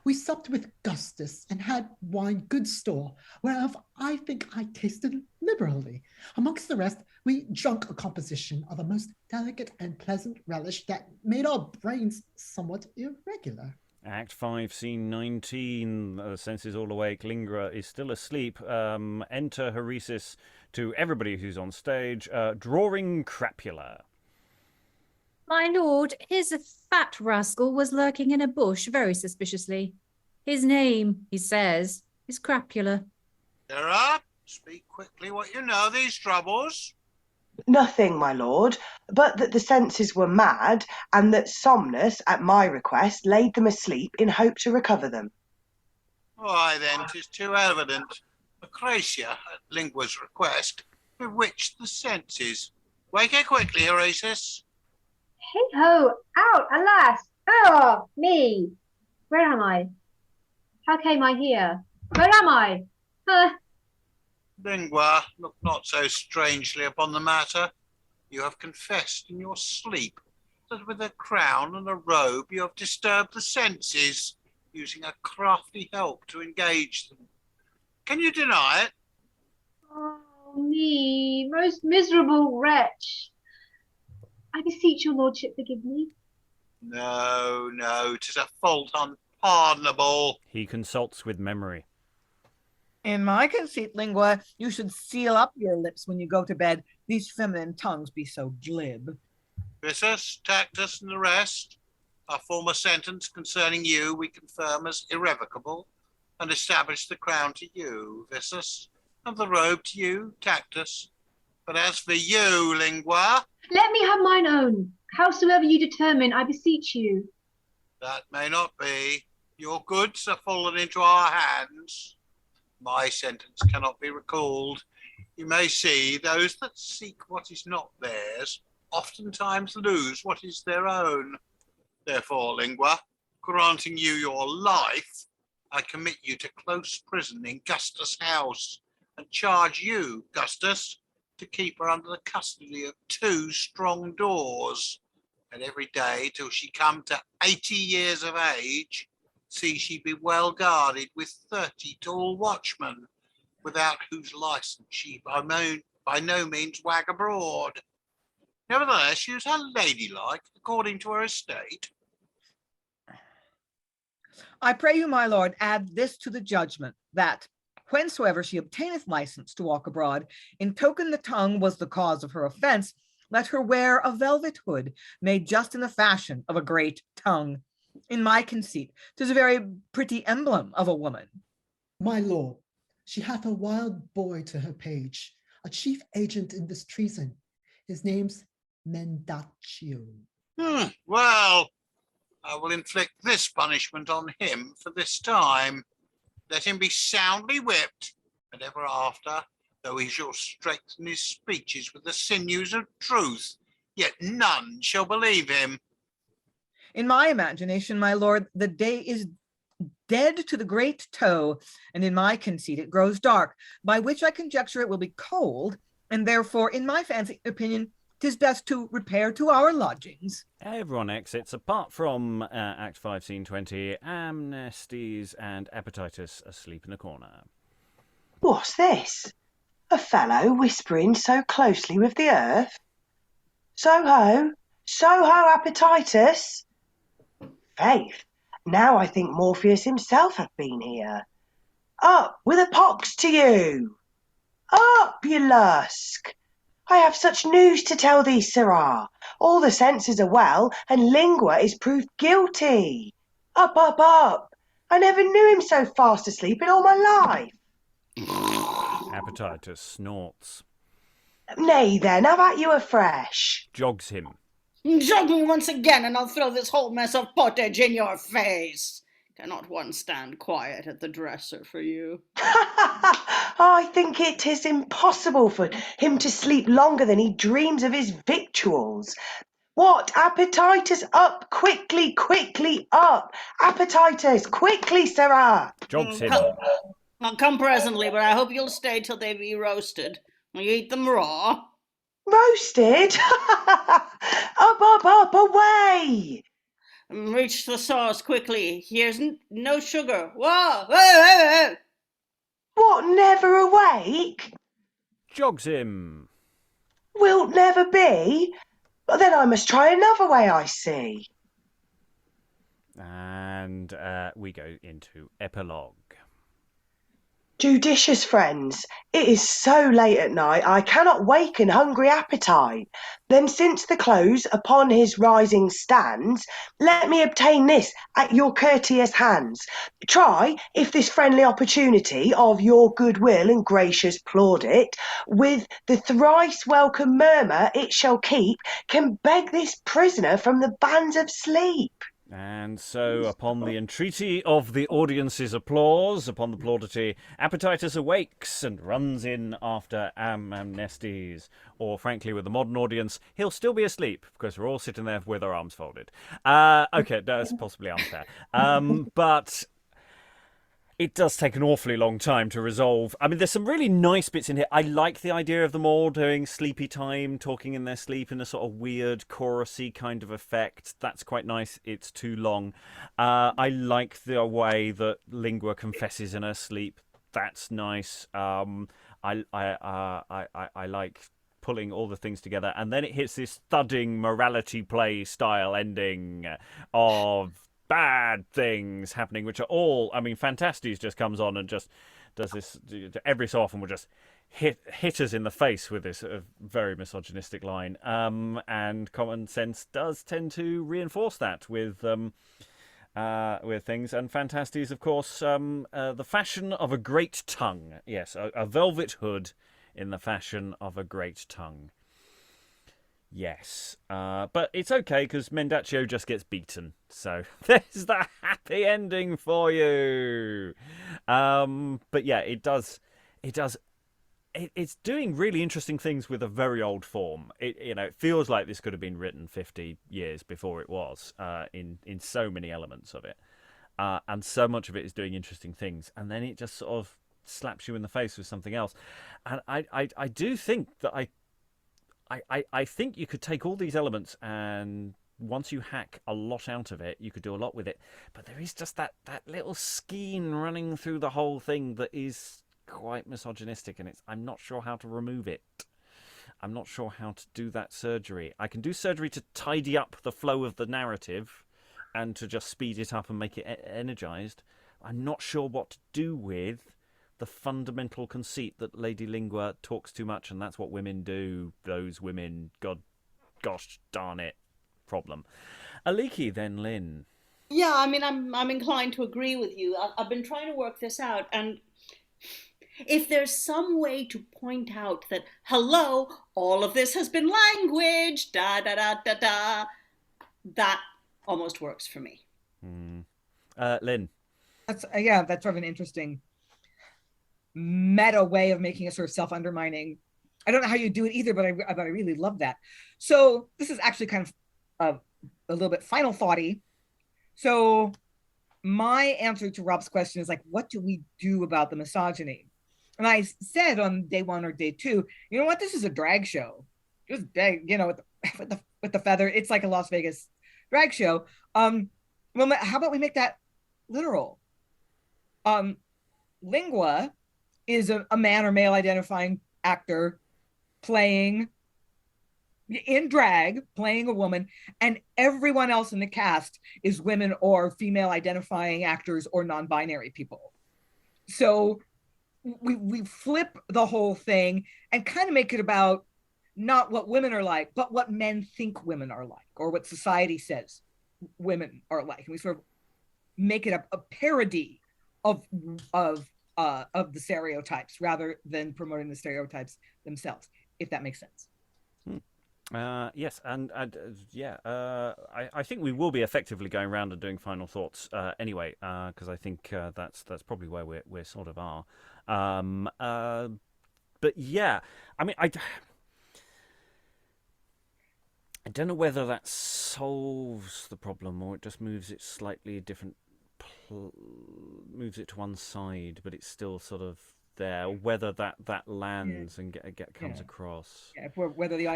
We supped with Gustus and had wine good store, whereof I think I tasted liberally. Amongst the rest, we drunk a composition of a most delicate and pleasant relish that made our brains somewhat irregular. Act 5, Scene 19, senses all awake, Lingua is still asleep. Enter Heuresis to everybody who's on stage, drawing Crapula. My lord, his fat rascal was lurking in a bush very suspiciously. His name, he says, is Crapula. Sirrah, speak quickly what you know of these troubles. Nothing, my lord, but that the senses were mad, and that Somnus, at my request, laid them asleep in hope to recover them. Why then, 'tis too evident. Acracia, at Lingua's request, bewitched the senses. Wake her quickly, Heuresis. Hey ho! Out! Alas! Oh, me! Where am I? How came I here? Where am I? Lingua, look not so strangely upon the matter. You have confessed in your sleep that with a crown and a robe you have disturbed the senses, using a crafty help to engage them. Can you deny it? Oh, me, most miserable wretch. I beseech your lordship forgive me. No, 'tis a fault unpardonable. He consults with memory. In my conceit, Lingua, you should seal up your lips when you go to bed. These feminine tongues be so glib. Visus, Tactus, and the rest. Our former sentence concerning you we confirm as irrevocable, and establish the crown to you, Visus, and the robe to you, Tactus. But as for you, Lingua, Let me have mine own. Howsoever you determine, I beseech you. that may not be. Your goods are fallen into our hands. My sentence cannot be recalled. You may see those that seek what is not theirs oftentimes lose what is their own. Therefore, Lingua, granting you your life, I commit you to close prison in Gustus' house, and charge you, Gustus, to keep her under the custody of 2 strong doors, and every day till she come to 80 years of age, see she be well guarded with 30 tall watchmen, without whose license she by no means wag abroad. Nevertheless, use her ladylike according to her estate. I pray you, my lord, add this to the judgment, that whensoever she obtaineth license to walk abroad, in token the tongue was the cause of her offence, let her wear a velvet hood made just in the fashion of a great tongue. In my conceit, 'tis a very pretty emblem of a woman. My lord, she hath a wild boy to her page, a chief agent in this treason. His name's Mendacio. Well, I will inflict this punishment on him for this time. Let him be soundly whipped, and ever after, though he shall strengthen his speeches with the sinews of truth, yet none shall believe him. In my imagination, my lord, the day is dead to the great toe, and in my conceit it grows dark, by which I conjecture it will be cold, and therefore, in my fancy opinion, 'tis best to repair to our lodgings. Everyone exits apart from Act 5, Scene 20, Anamnestes and Appetitus asleep in a corner. What's this? A fellow whispering so closely with the earth? Soho, Appetitus. Faith, now I think Morpheus himself hath been here. Up with a pox to you! Up, you lusk! I have such news to tell thee, sirrah. All the senses are well, and Lingua is proved guilty. Up, up, up! I never knew him so fast asleep in all my life. Appetitus snorts. Nay then, have at you afresh. Jogs him. Jog me once again, and I'll throw this whole mess of pottage in your face. Cannot one stand quiet at the dresser for you? I think it is impossible for him to sleep longer than he dreams of his victuals. What, Appetitus, up, quickly, quickly, up! Appetitus, quickly, sirrah! Jogs him. I'll come presently, but I hope you'll stay till they be roasted. Will you eat them raw? Roasted? Up, away! Reach the sauce quickly. Here's no sugar. Whoa, whoa, whoa, whoa. What, never awake? Jogs him. Wilt never be? But then I must try another way, I see. And we go into epilogue. Judicious friends, it is so late at night I cannot wake an hungry appetite. Then since the close upon his rising stands, let me obtain this at your courteous hands. Try if this friendly opportunity of your goodwill and gracious plaudit, with the thrice welcome murmur it shall keep, can beg this prisoner from the bands of sleep. And so, upon the entreaty of the audience's applause, upon the plaudity, Appetitus awakes and runs in after Anamnestes. Or, frankly, with the modern audience, he'll still be asleep, because we're all sitting there with our arms folded. Okay, that's possibly unfair. But it does take an awfully long time to resolve. I mean, there's some really nice bits in here. I like the idea of them all doing sleepy time, talking in their sleep in a sort of weird chorusy kind of effect. That's quite nice. It's too long. I like the way that Lingua confesses in her sleep. That's nice. I like pulling all the things together, and then it hits this thudding morality play style ending of bad things happening, which are all, I mean, Phantastes just comes on and just does this every so often, will just hit us in the face with this very misogynistic line, and Common Sense does tend to reinforce that with things. And Phantastes, of course, the fashion of a great tongue. Yes, a velvet hood in the fashion of a great tongue. Yes, but it's okay because Mendacio just gets beaten. So there's the happy ending for you. But yeah, it's doing really interesting things with a very old form. It feels like this could have been written 50 years before it was, in so many elements of it. And so much of it is doing interesting things. And then it just sort of slaps you in the face with something else. And I do think that I think you could take all these elements, and once you hack a lot out of it, you could do a lot with it. But there is just that little skein running through the whole thing that is quite misogynistic, and I'm not sure how to remove it. I'm not sure how to do that surgery. I can do surgery to tidy up the flow of the narrative and to just speed it up and make it energized. I'm not sure what to do with the fundamental conceit that Lady Lingua talks too much, and that's what women do. Those women, gosh darn it, problem. Aliki, then Lynn. Yeah, I mean, I'm inclined to agree with you. I've been trying to work this out, and if there's some way to point out that, hello, all of this has been language, da da da da da, that almost works for me. Lynn. That's sort of an interesting meta way of making it sort of self-undermining. I don't know how you do it either, but I really love that. So this is actually kind of a little bit final thoughty. So my answer to Rob's question is like, what do we do about the misogyny? And I said on day 1 or day 2, you know what? This is a drag show. Just with the feather, it's like a Las Vegas drag show. Well, how about we make that literal? Lingua is a man or male identifying actor playing in drag, playing a woman, and everyone else in the cast is women or female identifying actors or non-binary people. So we flip the whole thing and kind of make it about not what women are like, but what men think women are like, or what society says women are like. And we sort of make it a parody of the stereotypes rather than promoting the stereotypes themselves, if that makes sense. Yes, and I think we will be effectively going around and doing final thoughts anyway, because I think that's probably where we're sort of are. But yeah, I mean, I don't know whether that solves the problem or it just moves it slightly different. Moves it to one side, but it's still sort of there. Whether that lands and comes across. Yeah, whether the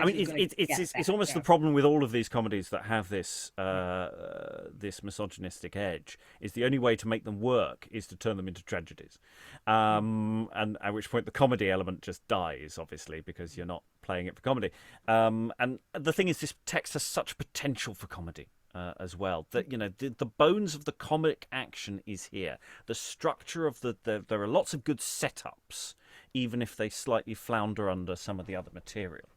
it's almost the problem with all of these comedies that have this this misogynistic edge. Is the only way to make them work is to turn them into tragedies, and at which point the comedy element just dies, obviously, because you're not playing it for comedy. And the thing is, this text has such potential for comedy. As well, that the bones of the comic action is here. The structure of there are lots of good setups, even if they slightly flounder under some of the other material.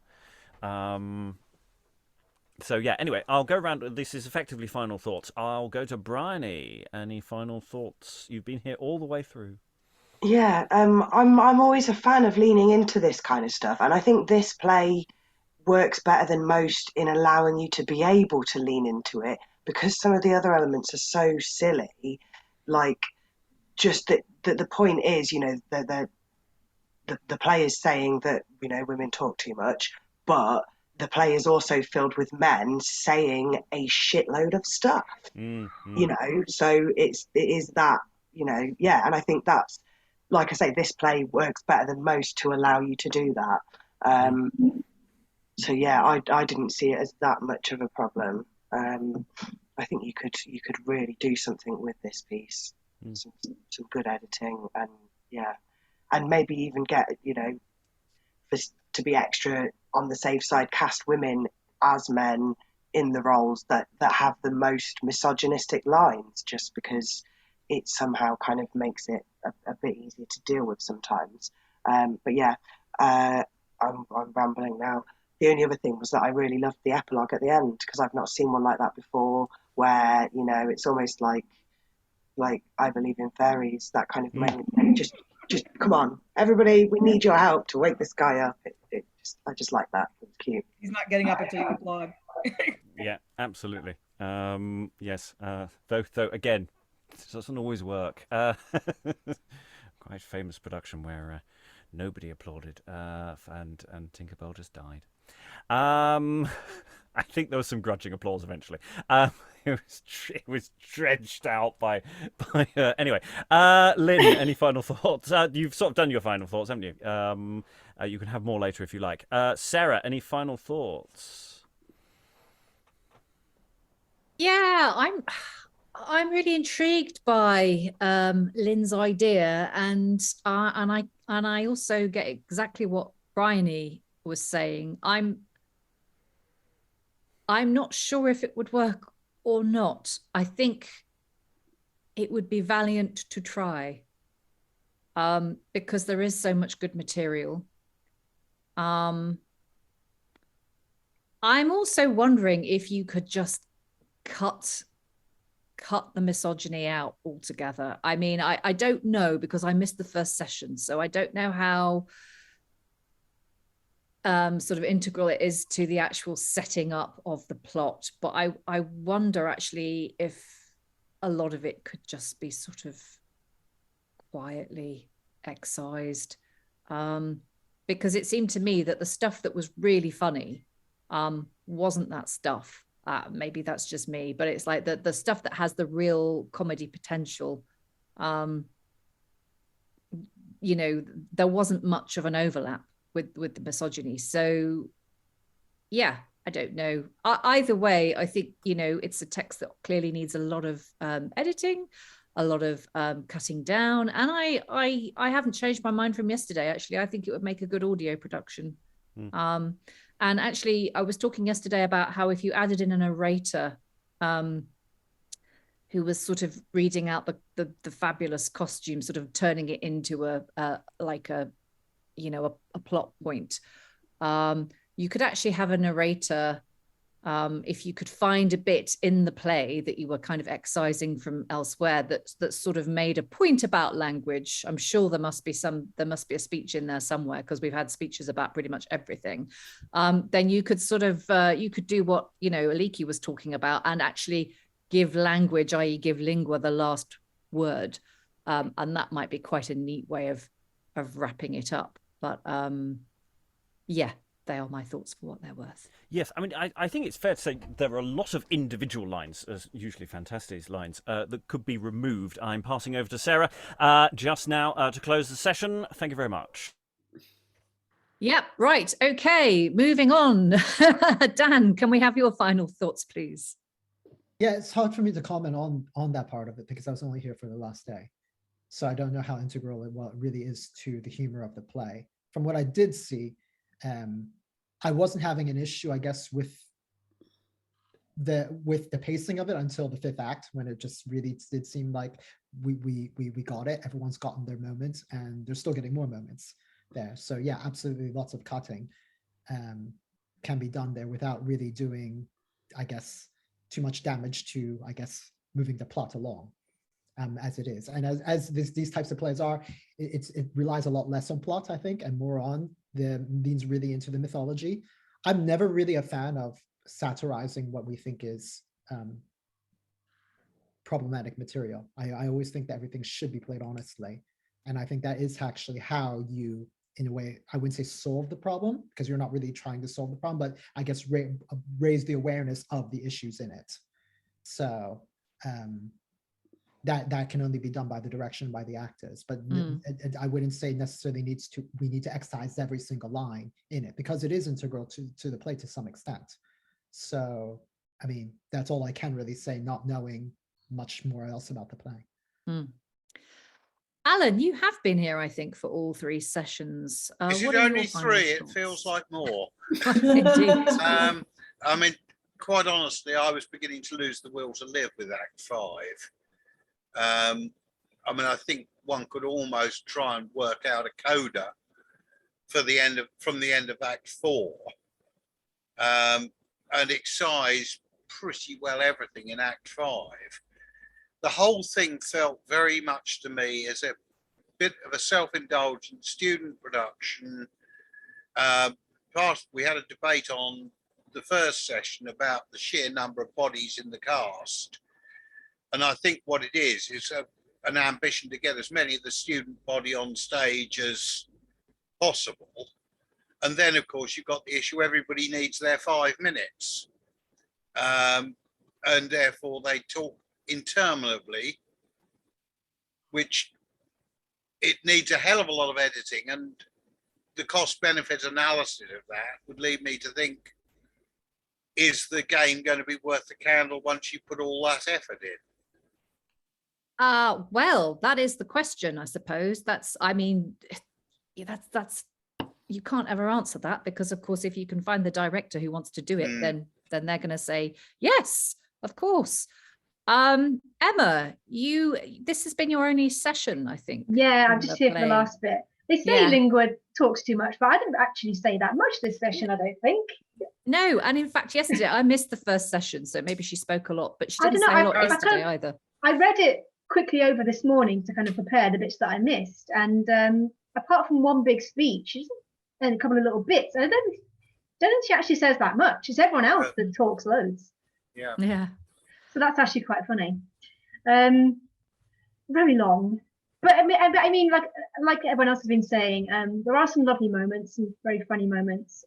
So yeah. Anyway, I'll go around. This is effectively final thoughts. I'll go to Briony. Any final thoughts? You've been here all the way through. Yeah, I'm always a fan of leaning into this kind of stuff, and I think this play works better than most in allowing you to be able to lean into it because some of the other elements are so silly, like just that the point is, the play is saying that, women talk too much, but the play is also filled with men saying a shitload of stuff, so it is that, and I think that's, like I say, this play works better than most to allow you to do that. So yeah, I didn't see it as that much of a problem. I think you could really do something with this piece, some good editing, and maybe even get, to be extra on the safe side, cast women as men in the roles that have the most misogynistic lines, just because it somehow kind of makes it a bit easier to deal with sometimes. But yeah, I'm rambling now. The only other thing was that I really loved the epilogue at the end, because I've not seen one like that before, where, it's almost like I believe in fairies, that kind of moment. Just come on, everybody, we need your help to wake this guy up. I just like that. It's cute. He's not getting up until you applaud. Yeah, absolutely. Yes, though again, it doesn't always work. Quite famous production where nobody applauded, and Tinkerbell just died. I think there was some grudging applause eventually. It was dredged out by anyway. Lynn, any final thoughts? You've sort of done your final thoughts, haven't you? You can have more later if you like. Sarah, any final thoughts? Yeah, I'm really intrigued by Lynn's idea, and I also get exactly what Briony was saying. I'm not sure if it would work or not. I think it would be valiant to try, because there is so much good material. I'm also wondering if you could just cut the misogyny out altogether. I mean, I don't know, because I missed the first session, so I don't know how sort of integral it is to the actual setting up of the plot. But I wonder actually if a lot of it could just be sort of quietly excised, because it seemed to me that the stuff that was really funny wasn't that stuff. Maybe that's just me, but it's like the stuff that has the real comedy potential. There wasn't much of an overlap with the misogyny. So yeah, I don't know. Either way, I think, it's a text that clearly needs a lot of editing, a lot of cutting down. And I haven't changed my mind from yesterday. Actually, I think it would make a good audio production. And actually, I was talking yesterday about how if you added in a narrator who was sort of reading out the fabulous costume, sort of turning it into a plot point, you could actually have a narrator, if you could find a bit in the play that you were kind of excising from elsewhere that sort of made a point about language. I'm sure there must be a speech in there somewhere, because we've had speeches about pretty much everything. Then you could sort of you could do what Aliki was talking about, and actually give language, i.e. give lingua the last word, and that might be quite a neat way of wrapping it up. But yeah, they are my thoughts for what they're worth. Yes, I mean, I think it's fair to say there are a lot of individual lines, as usually Phantastes lines, that could be removed. I'm passing over to Sarah just now to close the session. Thank you very much. Yep, right. Okay, moving on. Dan, can we have your final thoughts, please? Yeah, it's hard for me to comment on that part of it, because I was only here for the last day. So I don't know how integral it really is to the humor of the play. From what I did see, I wasn't having an issue, I guess, with the pacing of it until the fifth act, when it just really did seem like we got it. Everyone's gotten their moments, and they're still getting more moments there. So yeah, absolutely, lots of cutting can be done there without really doing, I guess, too much damage to, I guess, moving the plot along. As it is, and as these types of plays are, it relies a lot less on plot, I think, and more on leans really into the mythology. I'm never really a fan of satirizing what we think is problematic material. I always think that everything should be played honestly. And I think that is actually how you, in a way, I wouldn't say solve the problem, because you're not really trying to solve the problem, but I guess raise the awareness of the issues in it. So that can only be done by the direction by the actors. But I wouldn't say necessarily we need to excise every single line in it, because it is integral to the play to some extent. So, I mean, that's all I can really say, not knowing much more else about the play. Alan, you have been here, I think, for all 3 sessions. Is it only 3? It feels like more. Indeed. I mean, quite honestly, I was beginning to lose the will to live with Act 5. I mean, I think one could almost try and work out a coda for from the end of Act 4, and excise pretty well everything in Act 5. The whole thing felt very much to me as a bit of a self-indulgent student production. We had a debate on the first session about the sheer number of bodies in the cast. And I think what it is an ambition to get as many of the student body on stage as possible. And then, of course, you've got the issue, everybody needs their 5 minutes. And therefore they talk interminably, which it needs a hell of a lot of editing, and the cost benefit analysis of that would lead me to think, is the game going to be worth the candle once you put all that effort in? Well, that is the question, I suppose. That's you can't ever answer that, because of course, if you can find the director who wants to do it, then they're going to say yes, of course. Emma, this has been your only session, I think. Yeah, I'm just here for the last bit. They say Lingua talks too much, but I didn't actually say that much this session, I don't think. No, and in fact, yesterday I missed the first session, so maybe she spoke a lot, but she didn't say a lot yesterday either. I read it quickly over this morning to kind of prepare the bits that I missed, and apart from one big speech and a couple of little bits, I don't think she actually says that much. It's everyone else that talks loads. Yeah. So that's actually quite funny. Very long, but I mean, like everyone else has been saying, there are some lovely moments, some very funny moments.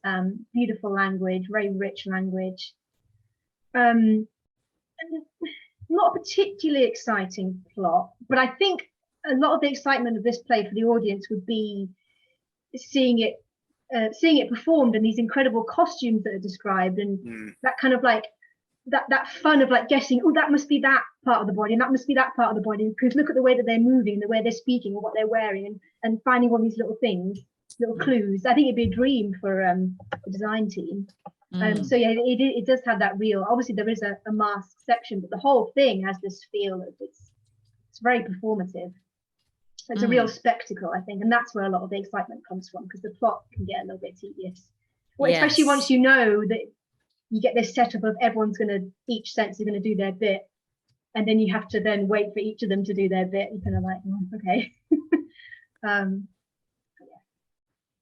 Beautiful language, very rich language. Not a particularly exciting plot, but I think a lot of the excitement of this play for the audience would be seeing it performed in these incredible costumes that are described, and that kind of like that fun of like guessing, oh, that must be that part of the body and that must be that part of the body, because look at the way that they're moving, the way they're speaking, or what they're wearing, and finding all these little things, little clues. I think it'd be a dream for the design team. So yeah, it does have that real, obviously there is a mask section, but the whole thing has this feel of it's very performative. It's a real spectacle, I think, and that's where a lot of the excitement comes from, because the plot can get a little bit tedious. Well, especially once you know that you get this setup of each sense is going to do their bit, and then you have to then wait for each of them to do their bit. You're kind of like, okay.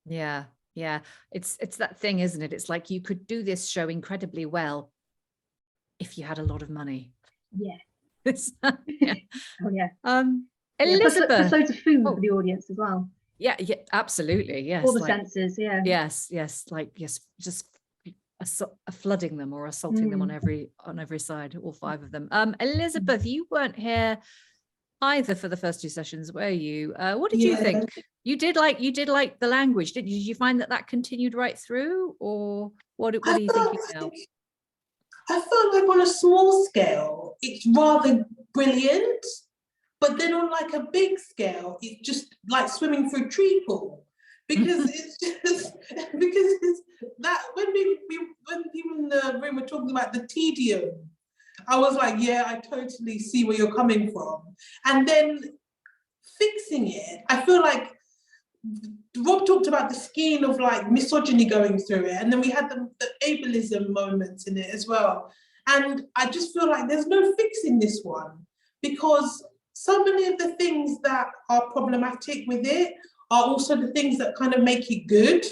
Yeah. It's that thing, isn't it? It's like you could do this show incredibly well if you had a lot of money. Yeah. Oh yeah. Elizabeth. Plus loads of food for the audience as well. Yeah, absolutely. Yes. All the senses, yeah. Yes, just flooding them or assaulting them on every side, all 5 of them. Elizabeth, you weren't here either for the first 2 sessions, were you? What did you think? You did like the language. Did you find that continued right through, or what are you thinking now? I felt like on a small scale, it's rather brilliant, but then on like a big scale, it's just like swimming through treacle, because it's that when people in the room were talking about the tedium, I was like, yeah, I totally see where you're coming from. And then fixing it, I feel like Rob talked about the skein of like misogyny going through it, and then we had the ableism moments in it as well. And I just feel like there's no fixing this one, because so many of the things that are problematic with it are also the things that kind of make it good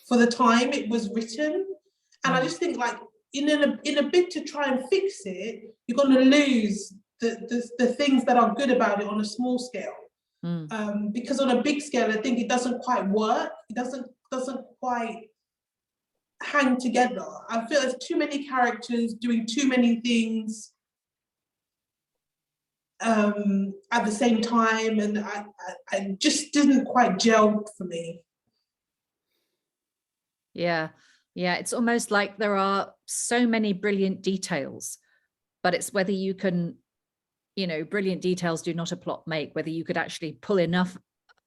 for the time it was written. And I just think like in a bid to try and fix it, you're going to lose the things that are good about it on a small scale. Because on a big scale, I think it doesn't quite work. It doesn't quite hang together. I feel there's too many characters doing too many things at the same time, and I just didn't quite gel for me. Yeah, it's almost like there are so many brilliant details, but it's whether you can, brilliant details do not a plot make, whether you could actually pull enough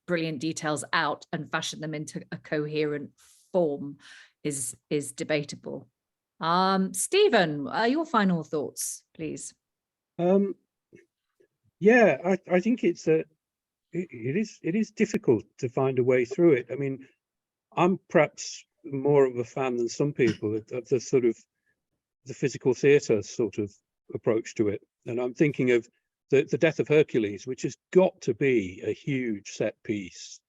brilliant details out and fashion them into a coherent form is debatable. Stephen, your final thoughts, please. Yeah, I think it is difficult to find a way through it. I mean, I'm perhaps more of a fan than some people of the sort of the physical theatre sort of approach to it. And I'm thinking of the death of Hercules, which has got to be a huge set piece.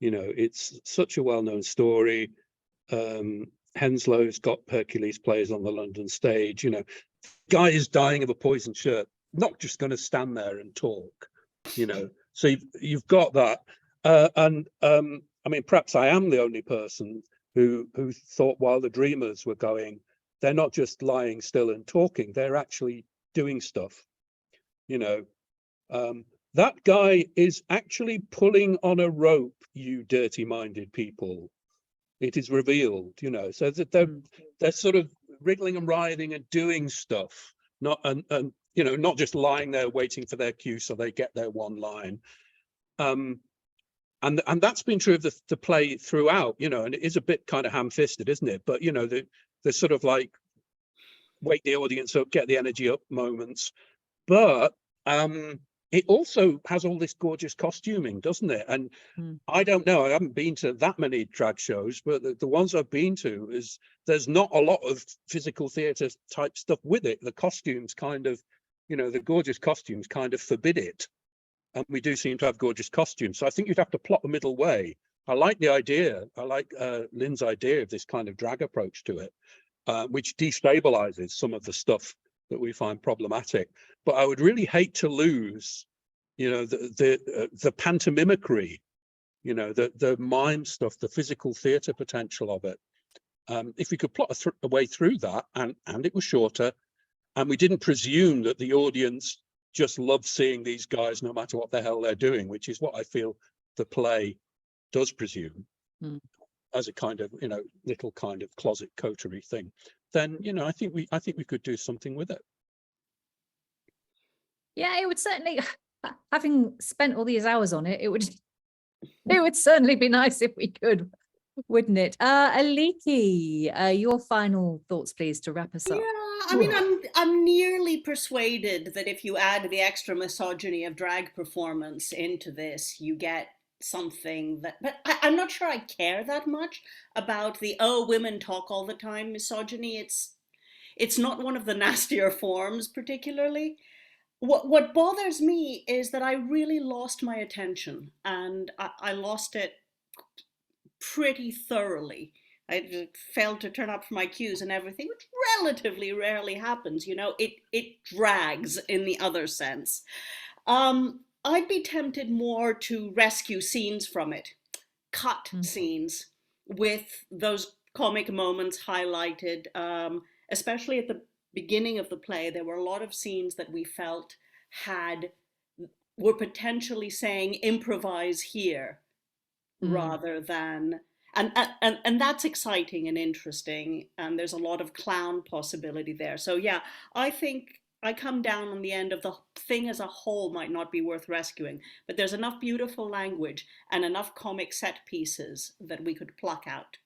It's such a well-known story. Henslow's got Hercules plays on the London stage. Guy is dying of a poisoned shirt, not just going to stand there and talk. So you've got that. And I mean, perhaps I am the only person who thought while the dreamers were going, they're not just lying still and talking, they're actually doing stuff. That guy is actually pulling on a rope, you dirty-minded people. It is revealed, so that they're sort of wriggling and writhing and doing stuff, not just lying there waiting for their cue so they get their one line. And that's been true of the play throughout, and it is a bit kind of ham-fisted, isn't it? But the sort of like wake the audience up, get the energy up moments. But it also has all this gorgeous costuming, doesn't it? And I don't know, I haven't been to that many drag shows, but the ones I've been to there's not a lot of physical theatre type stuff with it. The costumes kind of, the gorgeous costumes kind of forbid it. And we do seem to have gorgeous costumes. So I think you'd have to plot the middle way. I like the idea. I like Lynn's idea of this kind of drag approach to it, which destabilizes some of the stuff that we find problematic. But I would really hate to lose, the pantomimicry, the mime stuff, the physical theatre potential of it. If we could plot a way through that, and it was shorter, and we didn't presume that the audience just loved seeing these guys no matter what the hell they're doing, which is what I feel the play does presume as a kind of, little kind of closet coterie thing, then, I think we could do something with it. Yeah, it would certainly, having spent all these hours on it, it would certainly be nice if we could, wouldn't it? Aliki, your final thoughts, please, to wrap us up. Yeah, I mean, I'm nearly persuaded that if you add the extra misogyny of drag performance into this, you get something that, but I'm not sure I care that much about the women talk all the time misogyny. It's not one of the nastier forms particularly. What bothers me is that I really lost my attention, and I lost it pretty thoroughly. I failed to turn up for my cues and everything, which relatively rarely happens. It drags in the other sense. I'd be tempted more to rescue scenes from it, cut scenes with those comic moments highlighted, especially at the beginning of the play. There were a lot of scenes that we felt were potentially saying improvise here rather than, and that's exciting and interesting, and there's a lot of clown possibility there. So yeah, I think I come down on the end of the thing as a whole might not be worth rescuing, but there's enough beautiful language and enough comic set pieces that we could pluck out.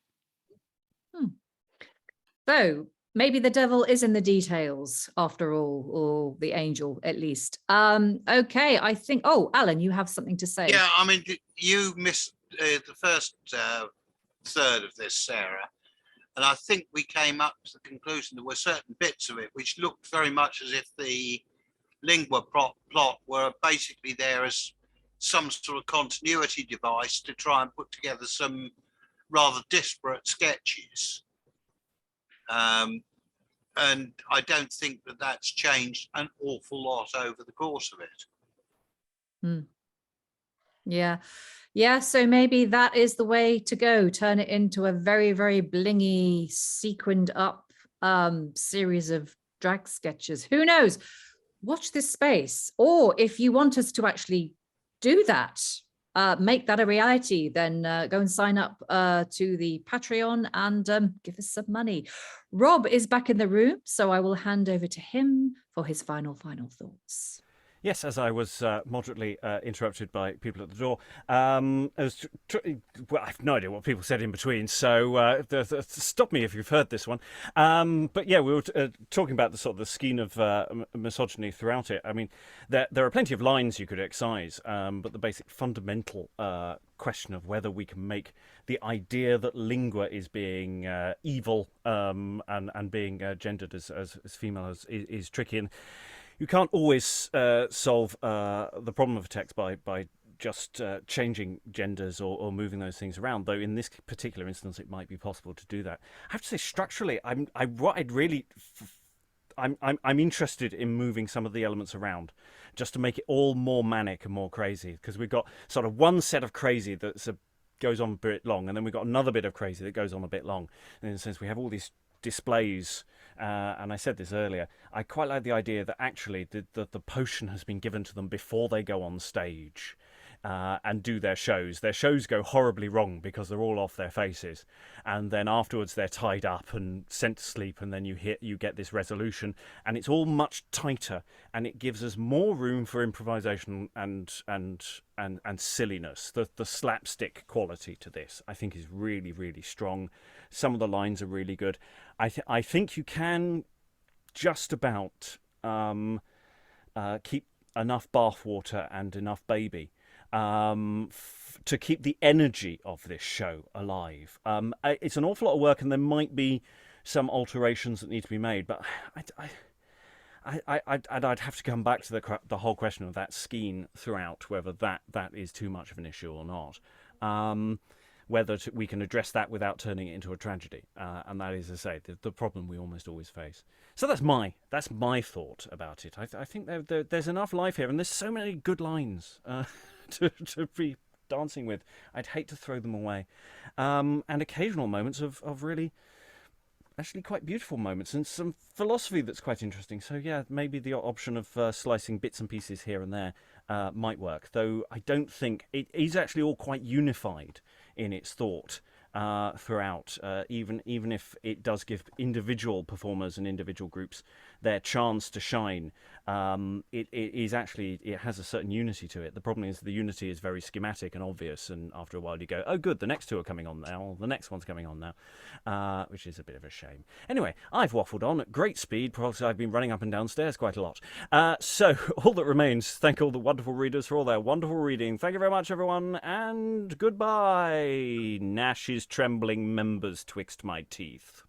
So maybe the devil is in the details after all, or the angel at least. Okay, I think, Alan, you have something to say. Yeah, I mean, you missed the first third of this, Sarah. And I think we came up to the conclusion there were certain bits of it which looked very much as if the Lingua plot were basically there as some sort of continuity device to try and put together some rather disparate sketches. And I don't think that that's changed an awful lot over the course of it. Yeah, so maybe that is the way to go. Turn it into a very, very blingy, sequined up series of drag sketches. Who knows? Watch this space. Or if you want us to actually do that, make that a reality, then go and sign up to the Patreon and give us some money. Rob is back in the room, so I will hand over to him for his final thoughts. Yes, as I was moderately interrupted by people at the door. Well, I have no idea what people said in between, so stop me if you've heard this one. But yeah, we were talking about the sort of the skein of misogyny throughout it. I mean, there are plenty of lines you could excise, but the basic fundamental question of whether we can make the idea that Lingua is being evil and being gendered as female is tricky. And you can't always solve the problem of a text by just changing genders or moving those things around, though in this particular instance it might be possible to do that. I have to say, structurally, I'm interested in moving some of the elements around just to make it all more manic and more crazy, because we've got sort of one set of crazy that goes on a bit long, and then we've got another bit of crazy that goes on a bit long. And in a sense, we have all these displays, and I said this earlier, I quite like the idea that actually the potion has been given to them before they go on stage and do their shows. Their shows go horribly wrong because they're all off their faces, and then afterwards they're tied up and sent to sleep, and then you get this resolution, and it's all much tighter, and it gives us more room for improvisation and silliness. The slapstick quality to this, I think, is really, really strong. Some of the lines are really good. I think you can just about keep enough bathwater and enough baby to keep the energy of this show alive. It's an awful lot of work, and there might be some alterations that need to be made, but I'd have to come back to the whole question of that skein throughout, whether that is too much of an issue or not. Whether we can address that without turning it into a tragedy, and that is, as I say, the problem we almost always face. So that's my thought about it. I think there's enough life here, and there's so many good lines to be dancing with. I'd hate to throw them away, and occasional moments of really, actually quite beautiful moments, and some philosophy that's quite interesting. So yeah, maybe the option of slicing bits and pieces here and there might work, though I don't think it is actually all quite unified in its thought throughout, even if it does give individual performers and individual groups their chance to shine. It has a certain unity to it. The problem is the unity is very schematic and obvious, and after a while you go, oh good, the next two are coming on now, or the next one's coming on now, which is a bit of a shame. Anyway, I've waffled on at great speed, because I've been running up and down stairs quite a lot. So all that remains, thank all the wonderful readers for all their wonderful reading. Thank you very much, everyone, and goodbye. Gnash's trembling members twixt my teeth.